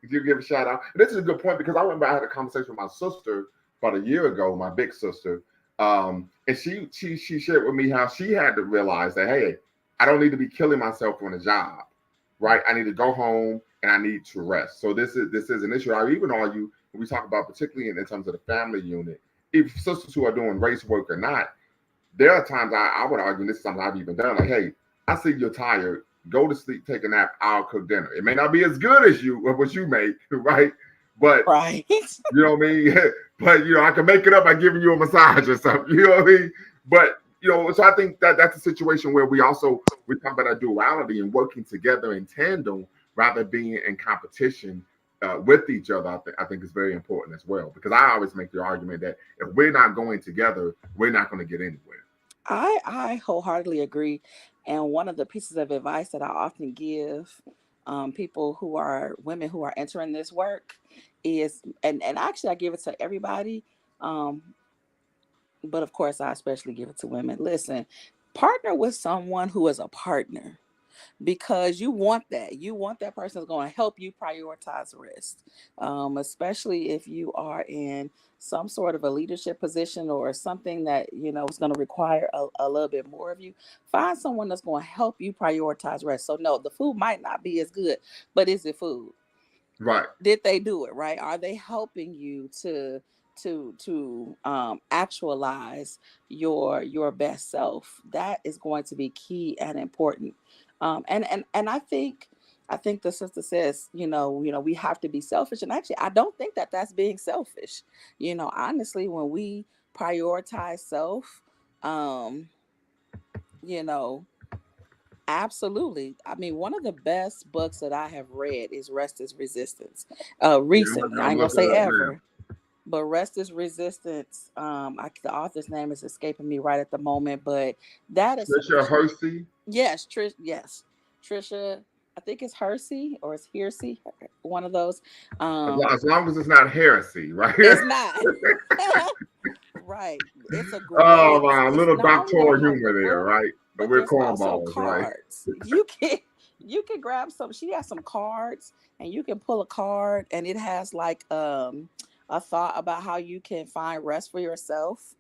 You give a shout out. And this is a good point because I remember I had a conversation with my sister about a year ago, my big sister, and she shared with me how she had to realize that hey, I don't need to be killing myself on a job, right? I need to go home and I need to rest. So this is an issue. I even argue when we talk about particularly in terms of the family unit, if sisters who are doing race work or not, there are times I would argue, and this is something I've even done, like, hey, I see you're tired. Go to sleep, take a nap. I'll cook dinner. It may not be as good as you or what you make, right? But Right. you know what I mean? But I can make it up by giving you a massage or something. You know what I mean? But so I think that that's a situation where we talk about our duality and working together in tandem rather being in competition with each other. I think is very important as well because I always make the argument that if we're not going together, we're not going to get anywhere. I wholeheartedly agree. And one of the pieces of advice that I often give people who are women who are entering this work is, and actually I give it to everybody, um, but of course I especially give it to women. Listen, partner with someone who is a partner. because you want that. You want that person that's going to help you prioritize rest, especially if you are in some sort of a leadership position or something that is going to require a little bit more of you. Find someone that's going to help you prioritize rest. So no, the food might not be as good, but is it food? Right. Did they do it right? Are they helping you to actualize your best self? That is going to be key and important. And I think the sister says, we have to be selfish, and actually I don't think that that's being selfish. Honestly, when we prioritize self, um you know absolutely. I mean, one of the best books that I have read is Rest is Resistance. Yeah, Recently, I I'm ain't gonna looking say it up now. ever, but Rest is Resistance. The author's name is escaping me right at the moment, but that is Trisha Hersey. yes, yes, Trisha. I think it's Hersey or it's Hearsey, one of those. Um, As long as it's not heresy, right? it's not right. It's a Oh, great. my It's little not only do doctoral you have the humor there, book, right? But but we're there's also cornballs, right? cards. You can grab some. She has some cards, and you can pull a card, and it has like a thought about how you can find rest for yourself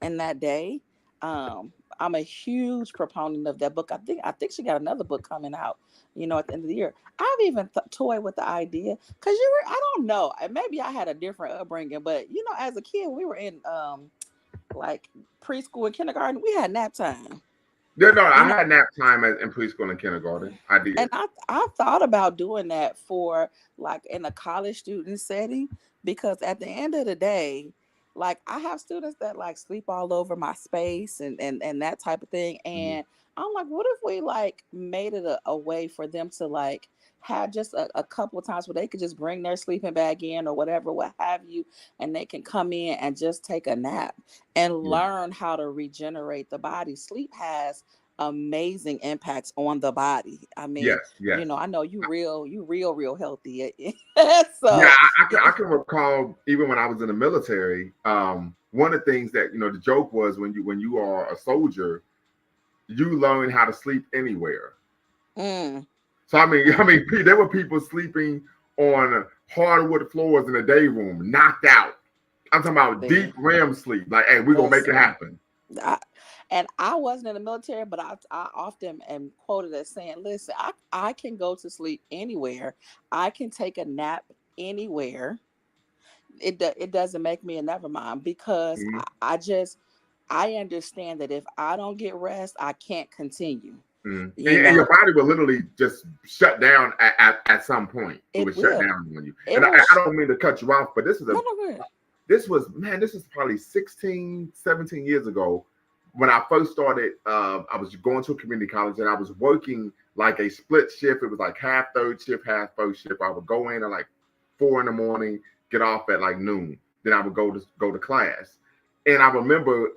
in that day. I'm a huge proponent of that book. I think she got another book coming out. At the end of the year. I've even toyed with the idea because I don't know. Maybe I had a different upbringing, but as a kid, we were in like preschool and kindergarten. We had nap time. Yeah, no, You I know, had nap time in preschool and kindergarten. I and did. I thought about doing that for like in a college student setting, because at the end of the day, like I have students that like sleep all over my space and that type of thing. Mhm. And I'm like, what if we like made it a way for them to like have just a couple of times where they could just bring their sleeping bag in or whatever, what have you, and they can come in and just take a nap and Yeah. learn how to regenerate the body. Sleep has amazing impacts on the body. I mean, Yes. Yes. I know you real healthy. Yeah, So yeah. I can recall even when I was in the military. One of the things that the joke was when you are a soldier, you learn how to sleep anywhere. Mm, So I mean, there were people sleeping on hardwood floors in the day room, knocked out. I'm talking about deep see, REM sleep. Like, hey, we're gonna make it listen. happen. I, and I wasn't in the military, but I often am quoted as saying, listen, I can go to sleep anywhere. I can take a nap anywhere. It doesn't make me a never mind, because Mhm. I understand that if I don't get rest, I can't continue. Mhm. You And your know, body will literally just shut down at some point. It it would shut will. down on you. It And will. I don't mean to cut you off, but No, no, good. this is probably 16, 17 years ago when I first started. I was going to a community college and I was working like a split shift. It was like half third shift, half first shift. I would go in at like 4 in the morning, get off at like noon. Then I would go to class. And I remember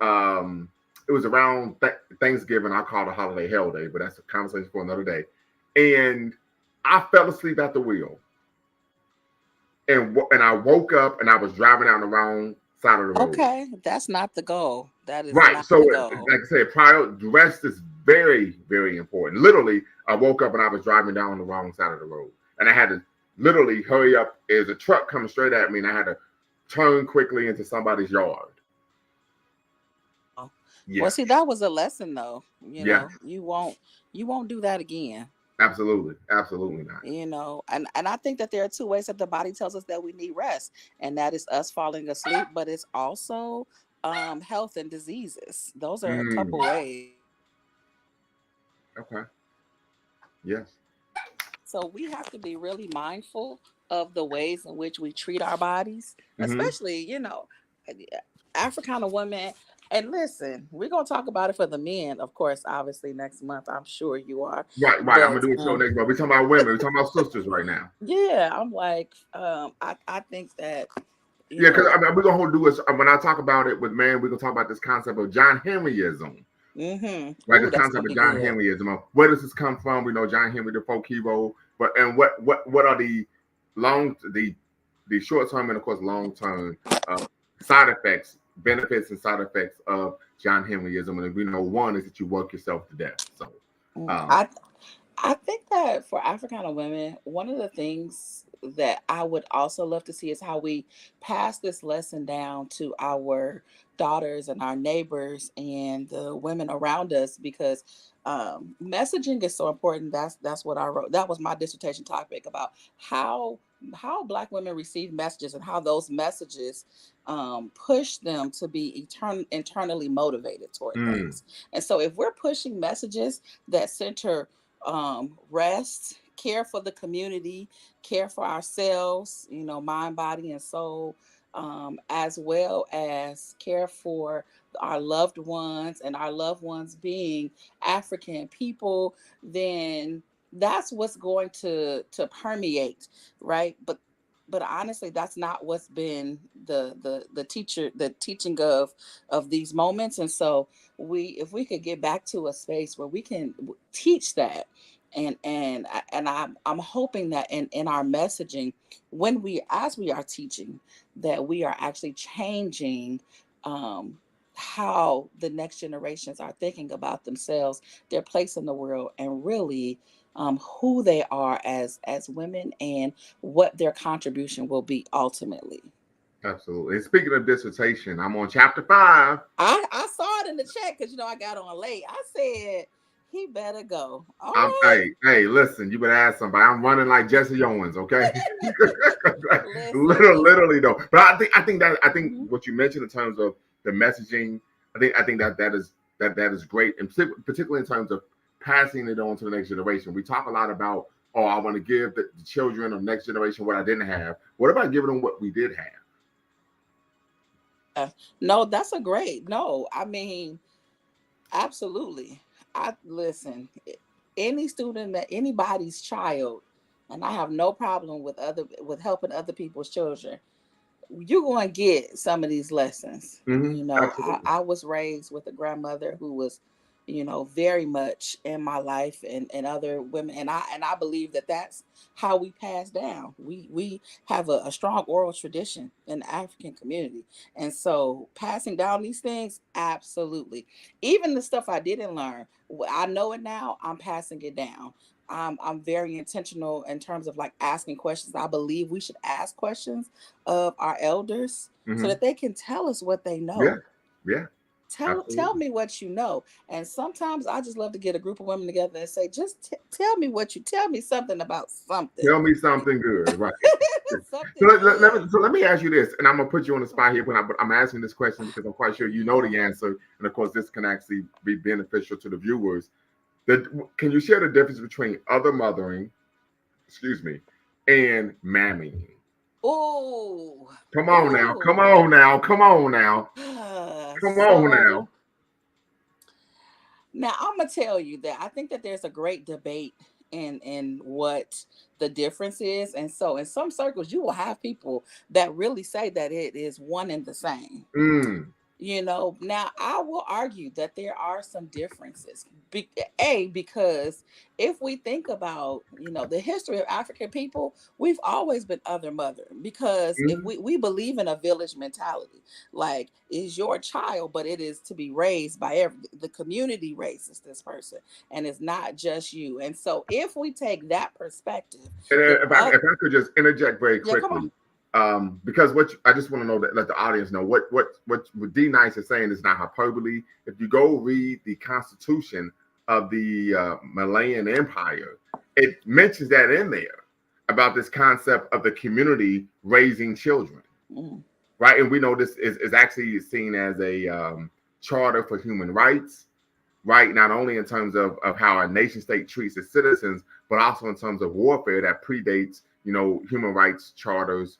it was around Thanksgiving. I called a holiday hell day, but that's a conversation for another day. And I fell asleep at the wheel, and I woke up and I was driving down the wrong side of the road. Okay, that's not the goal. That is Right. not So, the goal. like I said, prior rest is very, very important. Literally, I woke up and I was driving down the wrong side of the road, and I had to literally hurry up. There's a truck coming straight at me, and I had to turn quickly into somebody's yard. Oh. Well, Yeah. see, that was a lesson though. Yeah. You won't do that again. Absolutely. Absolutely not. And I think that there are two ways that the body tells us that we need rest, and that is us falling asleep, but it's also health and diseases. Those are a couple Mm, ways. okay. Yes. So we have to be really mindful of the ways in which we treat our bodies, Hmm. especially, Africana women. And listen, we're gonna talk about it for the men, of course, obviously next month. I'm sure you are. Right. Right. I'm gonna But do a show next month. We're talking about women. We're talking about sisters right now. yeah, I'm like, I think that, you Yeah, because know, I mean, we're gonna do this when I talk about it with man. We're gonna talk about this concept of John Henryism, right? ooh, This that's concept gonna of be John good. Henryism. Where does this come from? We know John Henry, the folk hero, but and what are long the short term and of course long term side effects, benefits and side effects of John Henryism? And we know one is that you work yourself to death. So, Mm, um, I I think that for Africana women, one of the things that I would also love to see is how we pass this lesson down to our daughters and our neighbors and the women around us, because messaging is so important. That's what I wrote. That was my dissertation topic, about how Black women receive messages and how those messages push them to be internally motivated toward Mm, things. And so if we're pushing messages that center rest, care for the community, care for ourselves, mind, body, and soul, as well as care for our loved ones, and our loved ones being African people, then that's what's going to permeate, right? But honestly, that's not what's been the teaching of these moments. And so if we could get back to a space where we can teach that, and I'm hoping that in our messaging, when we as we are teaching, that we are actually changing um how the next generations are thinking about themselves, their place in the world, and really who they are as women, and what their contribution will be ultimately. absolutely. And speaking of dissertation, I'm on chapter 5. I saw it in the chat because I got on late. I said he better go. All I'm right. hey, listen, you better ask somebody. I'm running like Jesse Owens, okay? Listen. Literally though. But I think Mhm. what you mentioned in terms of the messaging, I think that is great, and particularly in terms of passing it on to the next generation. We talk a lot about, oh, I want to give the children of next generation what I didn't have. What about giving them what we did have? No, that's a great no. I mean, absolutely. I listen. Any student, that anybody's child, and I have no problem with helping other people's children. You're going to get some of these lessons. Absolutely. I was raised with a grandmother who was, very much in my life, and other women, and I believe that that's how we pass down. We have a strong oral tradition in the African community, and so passing down these things, absolutely. Even the stuff I didn't learn, I know it now. I'm passing it down. I'm very intentional in terms of like asking questions. I believe we should ask questions of our elders so Hmm. that they can tell us what they Yeah, know. yeah, Tell absolutely. me what you know. And sometimes I just love to get a group of women together and say, just tell me tell me something about something. Tell me something good, right? So Something good. let me ask you this, and I'm gonna put you on the spot here, but I'm asking this question because I'm quite sure you know the answer, and of course this can actually be beneficial to the viewers. Can you share the difference between other mothering, excuse me, and mammying? Ooh. Come on now, come Ooh. on now, come on now, come on now. So now I'm gonna tell you that I think that there's a great debate in what the difference is. And so in some circles you will have people that really say that it is one and the same. Mm, Now I will argue that there are some differences. Because if we think about, the history of African people, we've always been other mother. Because if mm, we believe in a village mentality, like is your child, but it is to be raised by the community raises this person, and it's not just you. And so if we take that perspective, And then if I could just interject very yeah, come quickly, on. because I just want to know that let the audience know what D Nice is saying is not hyperbole. If you go read the Constitution of the Malayan Empire, it mentions that in there about this concept of the community raising children, Mm, right? And we know this is actually seen as a charter for human rights, right? Not only in terms of how a nation state treats its citizens, but also in terms of warfare that predates, human rights charters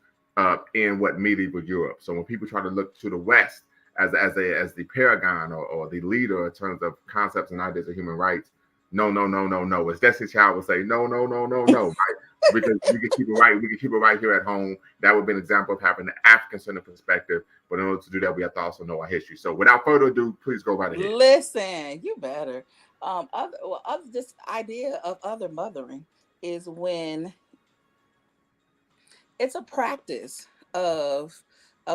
in what medieval Europe. So when people try to look to the West as the paragon or the leader in terms of concepts and ideas of human rights, no, no, no, no, no. As Destiny Child would say, no, no, no, no, no. Right? Because we can keep it right. We can keep it right here at home. That would be an example of having the African centered perspective. But in order to do that, we have to also know our history. So without further ado, please go right ahead. listen, you better. This idea of other mothering is when it's a practice of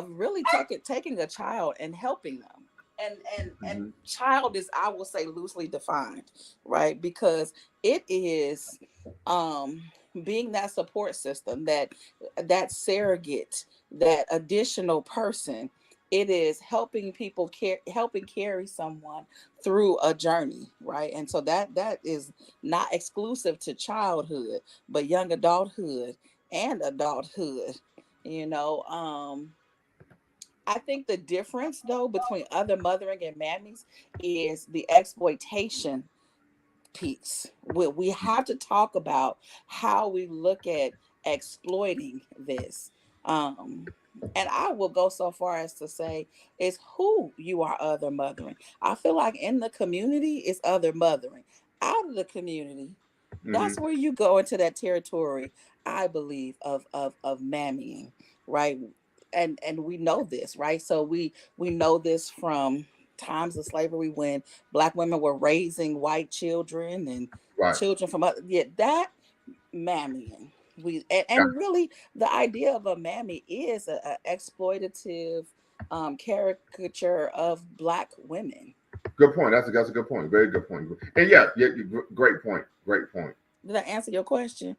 really taking a child and helping them. And Mhm. child is, I will say, loosely defined, right? Because it is um being that support system, that surrogate, that additional person. It is helping people helping carry someone through a journey, right? And so that is not exclusive to childhood, but young adulthood and adulthood. you know um I think the difference, though, between other mothering and mammies is the exploitation piece. We have to talk about how we look at exploiting this. Um, and I will go so far as to say is who you are other mothering. I feel like in the community is other mothering. Out of the community, that's Mhm. where you go into that territory, I believe, of mammying, right? And we know this, right? So we know this from times of slavery when Black women were raising white children and Right. children from other, yeah, that mammying. Yeah. And really the idea of a mammy is a exploitative caricature of Black women. Good point. That's a good point. Very good point. And yeah, yeah, great point. Great point. Did I answer your question?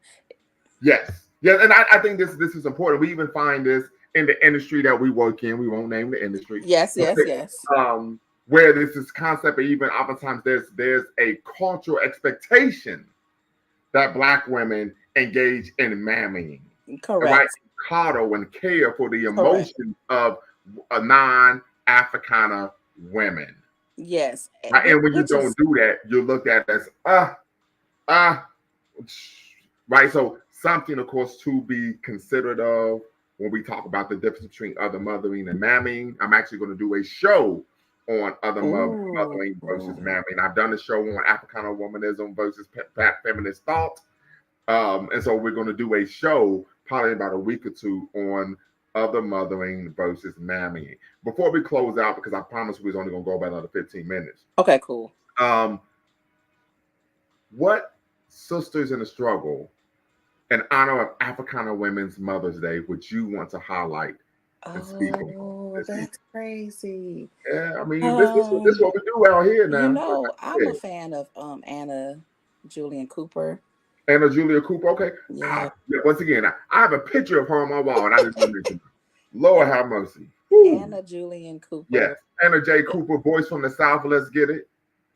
Yes. Yeah, and I think this is important. We even find this in the industry that we work in. We won't name the industry, Yes, but yes, yes. where this is concept, and even oftentimes there's a cultural expectation that Black women engage in mamming, right? Correct. Coddle and care for the Correct. emotions of non-Africana women. Yes. Right? And when you Which don't is do that, you're looked at as ah, right. So something, of course, to be considered of when we talk about the difference between other mothering and mamming. I'm actually going to do a show on other oh mothering versus mamming. I've done a show on Africana womanism versus feminist thought. And so we're going to do a show probably about a week or two on other mothering versus mamming. Before we close out, because I promised we was only going to go about another 15 minutes. okay, cool. Um, what sisters in the struggle in honor of Africana Women's Mother's Day would you want to highlight and speak on Oh, this evening? that's crazy. Yeah, I mean, this Um, what we do out here now. I'm Yeah. a fan of Anna Julian Cooper. Anna Julia Cooper. Okay. Yeah, Yeah, once again, I have a picture of her on my wall, and I didn't even mention her. Lord have mercy. Woo. Anna Julian Yes. Cooper. Anna J. Yeah, Cooper, voice from the South. Let's get it.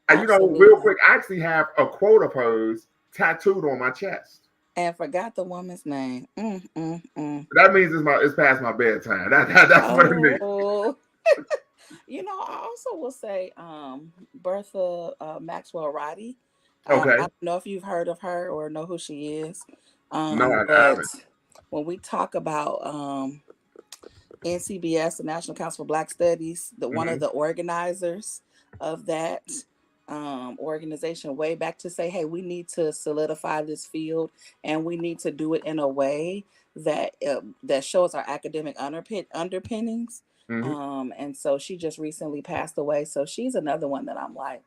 And real absolutely. quick, I actually have a quote of hers tattooed on my chest. And forgot the woman's name. That means it's past my bedtime. That's what it means. Oh, I also will say Bertha Maxwell Roddy. I Okay. don't know if you've heard of her or know who she is. No, I But haven't. when we talk about NCBS, the National Council for Black Studies, one of Hmm. the organizers of that organization way back to say, hey, we need to solidify this field and we need to do it in a way that shows our academic underpinnings. Hmm. And so she just recently passed away. So she's another one that I'm like,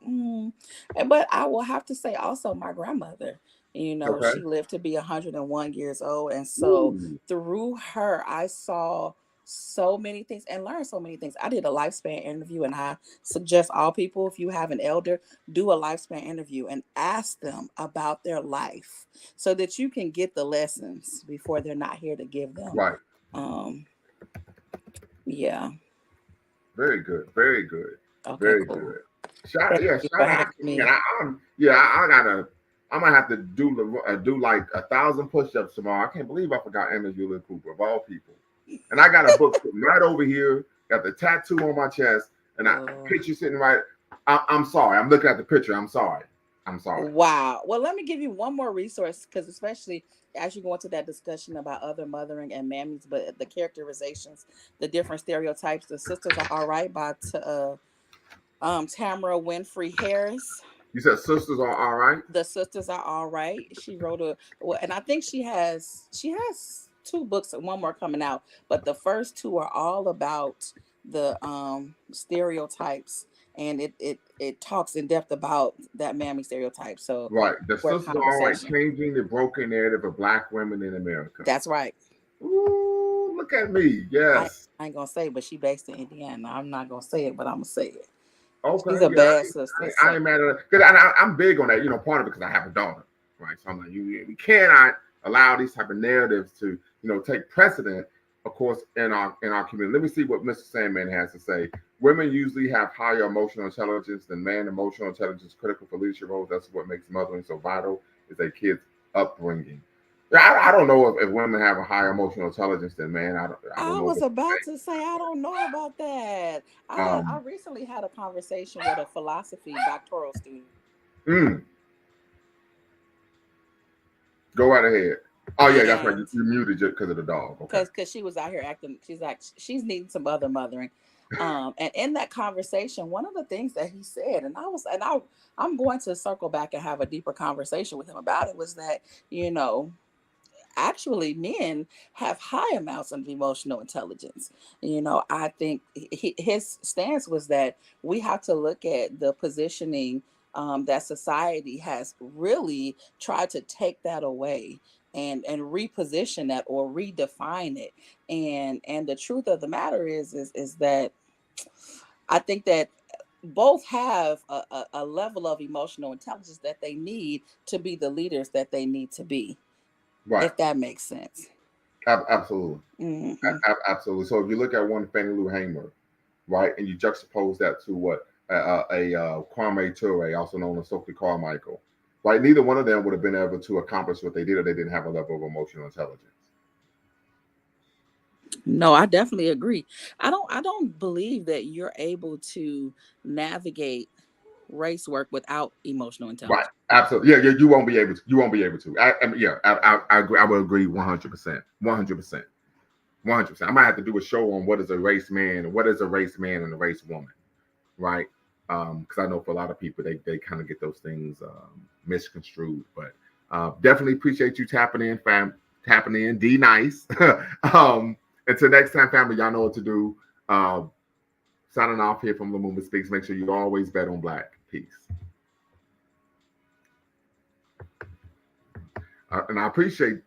But I will have to say also my grandmother, Okay. she lived to be 101 years old. And so Ooh. through her, I saw so many things and learned so many things. I did a lifespan interview, and I suggest all people, if you have an elder, do a lifespan interview and ask them about their life so that you can get the lessons before they're not here to give them. Right. Um, yeah. Very good. Very good. Okay, Very cool. good. Thank you for Shout having out to me. And me. I gotta. I might have to do like 1,000 push-ups tomorrow. I can't believe I forgot Anna Julia Cooper of all people. And I got a book sitting right over here. Got the tattoo on my chest, and I Oh, picture sitting right. I'm sorry. I'm looking at the picture. I'm sorry. I'm sorry. wow. Well, let me give you one more resource because, especially as you go into that discussion about other mothering and mammies, but the characterizations, the different stereotypes, the sisters are all right by Tamara Winfrey Harris. You said sisters are all right. The sisters are all right. She wrote and I think she has two books and one more coming out, but the first two are all about the stereotypes, and it talks in depth about that mammy stereotype. So Right. The for sisters are all right. conversation. Changing the broken narrative of Black women in America. That's right. Ooh, look at me. I, Yes. I ain't gonna say, but she based in Indiana. I'm not gonna say it, but I'm gonna say it. She's Okay, a yeah, bad sister. I So ain't mad at it because I'm big on that. You know, part of it because I have a daughter, right? So I'm like, we cannot allow these type of narratives to take precedent. Of course, in our community. Let me see what Mr. Sandman has to say. Women usually have higher emotional intelligence than men. Emotional intelligence is critical for leadership roles. That's what makes mothering so vital. Is a kid's upbringing. Yeah, I don't know if women have a higher emotional intelligence than men. I don't I know was what to about to say I don't know about that. say. I recently had a conversation with a philosophy doctoral student, Mm, go right ahead. Oh yeah, that's right. You, and you muted just because of the dog. Okay. because she was out here acting, she's like she's needing some other mothering. And in that conversation, one of the things that he said, I'm going to circle back and have a deeper conversation with him about it, was that, you know, actually men have high amounts of emotional intelligence. You know, I think his stance was that we have to look at the positioning that society has really tried to take that away and reposition that or redefine it. And the truth of the matter is that I think that both have a level of emotional intelligence that they need to be the leaders that they need to be, Right. if that makes sense. Absolutely. Hmm. Absolutely. So if you look at one Fannie Lou Hamer, right, and you juxtapose that to what Kwame Ture, also known as Stokely Carmichael, right? Neither one of them would have been able to accomplish what they did if they didn't have a level of emotional intelligence. No, I definitely agree. I don't believe that you're able to navigate race work without emotional Right. intelligence. Absolutely. Yeah. Yeah. You won't be able to. You won't be able to. I mean, yeah. I agree. I would agree 100%. 100%. 100%. I might have to do a show on what is a race man, what is a race man and a race woman, right? Because I know for a lot of people they kind of get those things misconstrued. But definitely appreciate you tapping in, fam. Tapping in, D nice. Until next time, family, y'all know what to do. Signing off here from Lumumba Speaks. Make sure you always bet on black. Peace. And I appreciate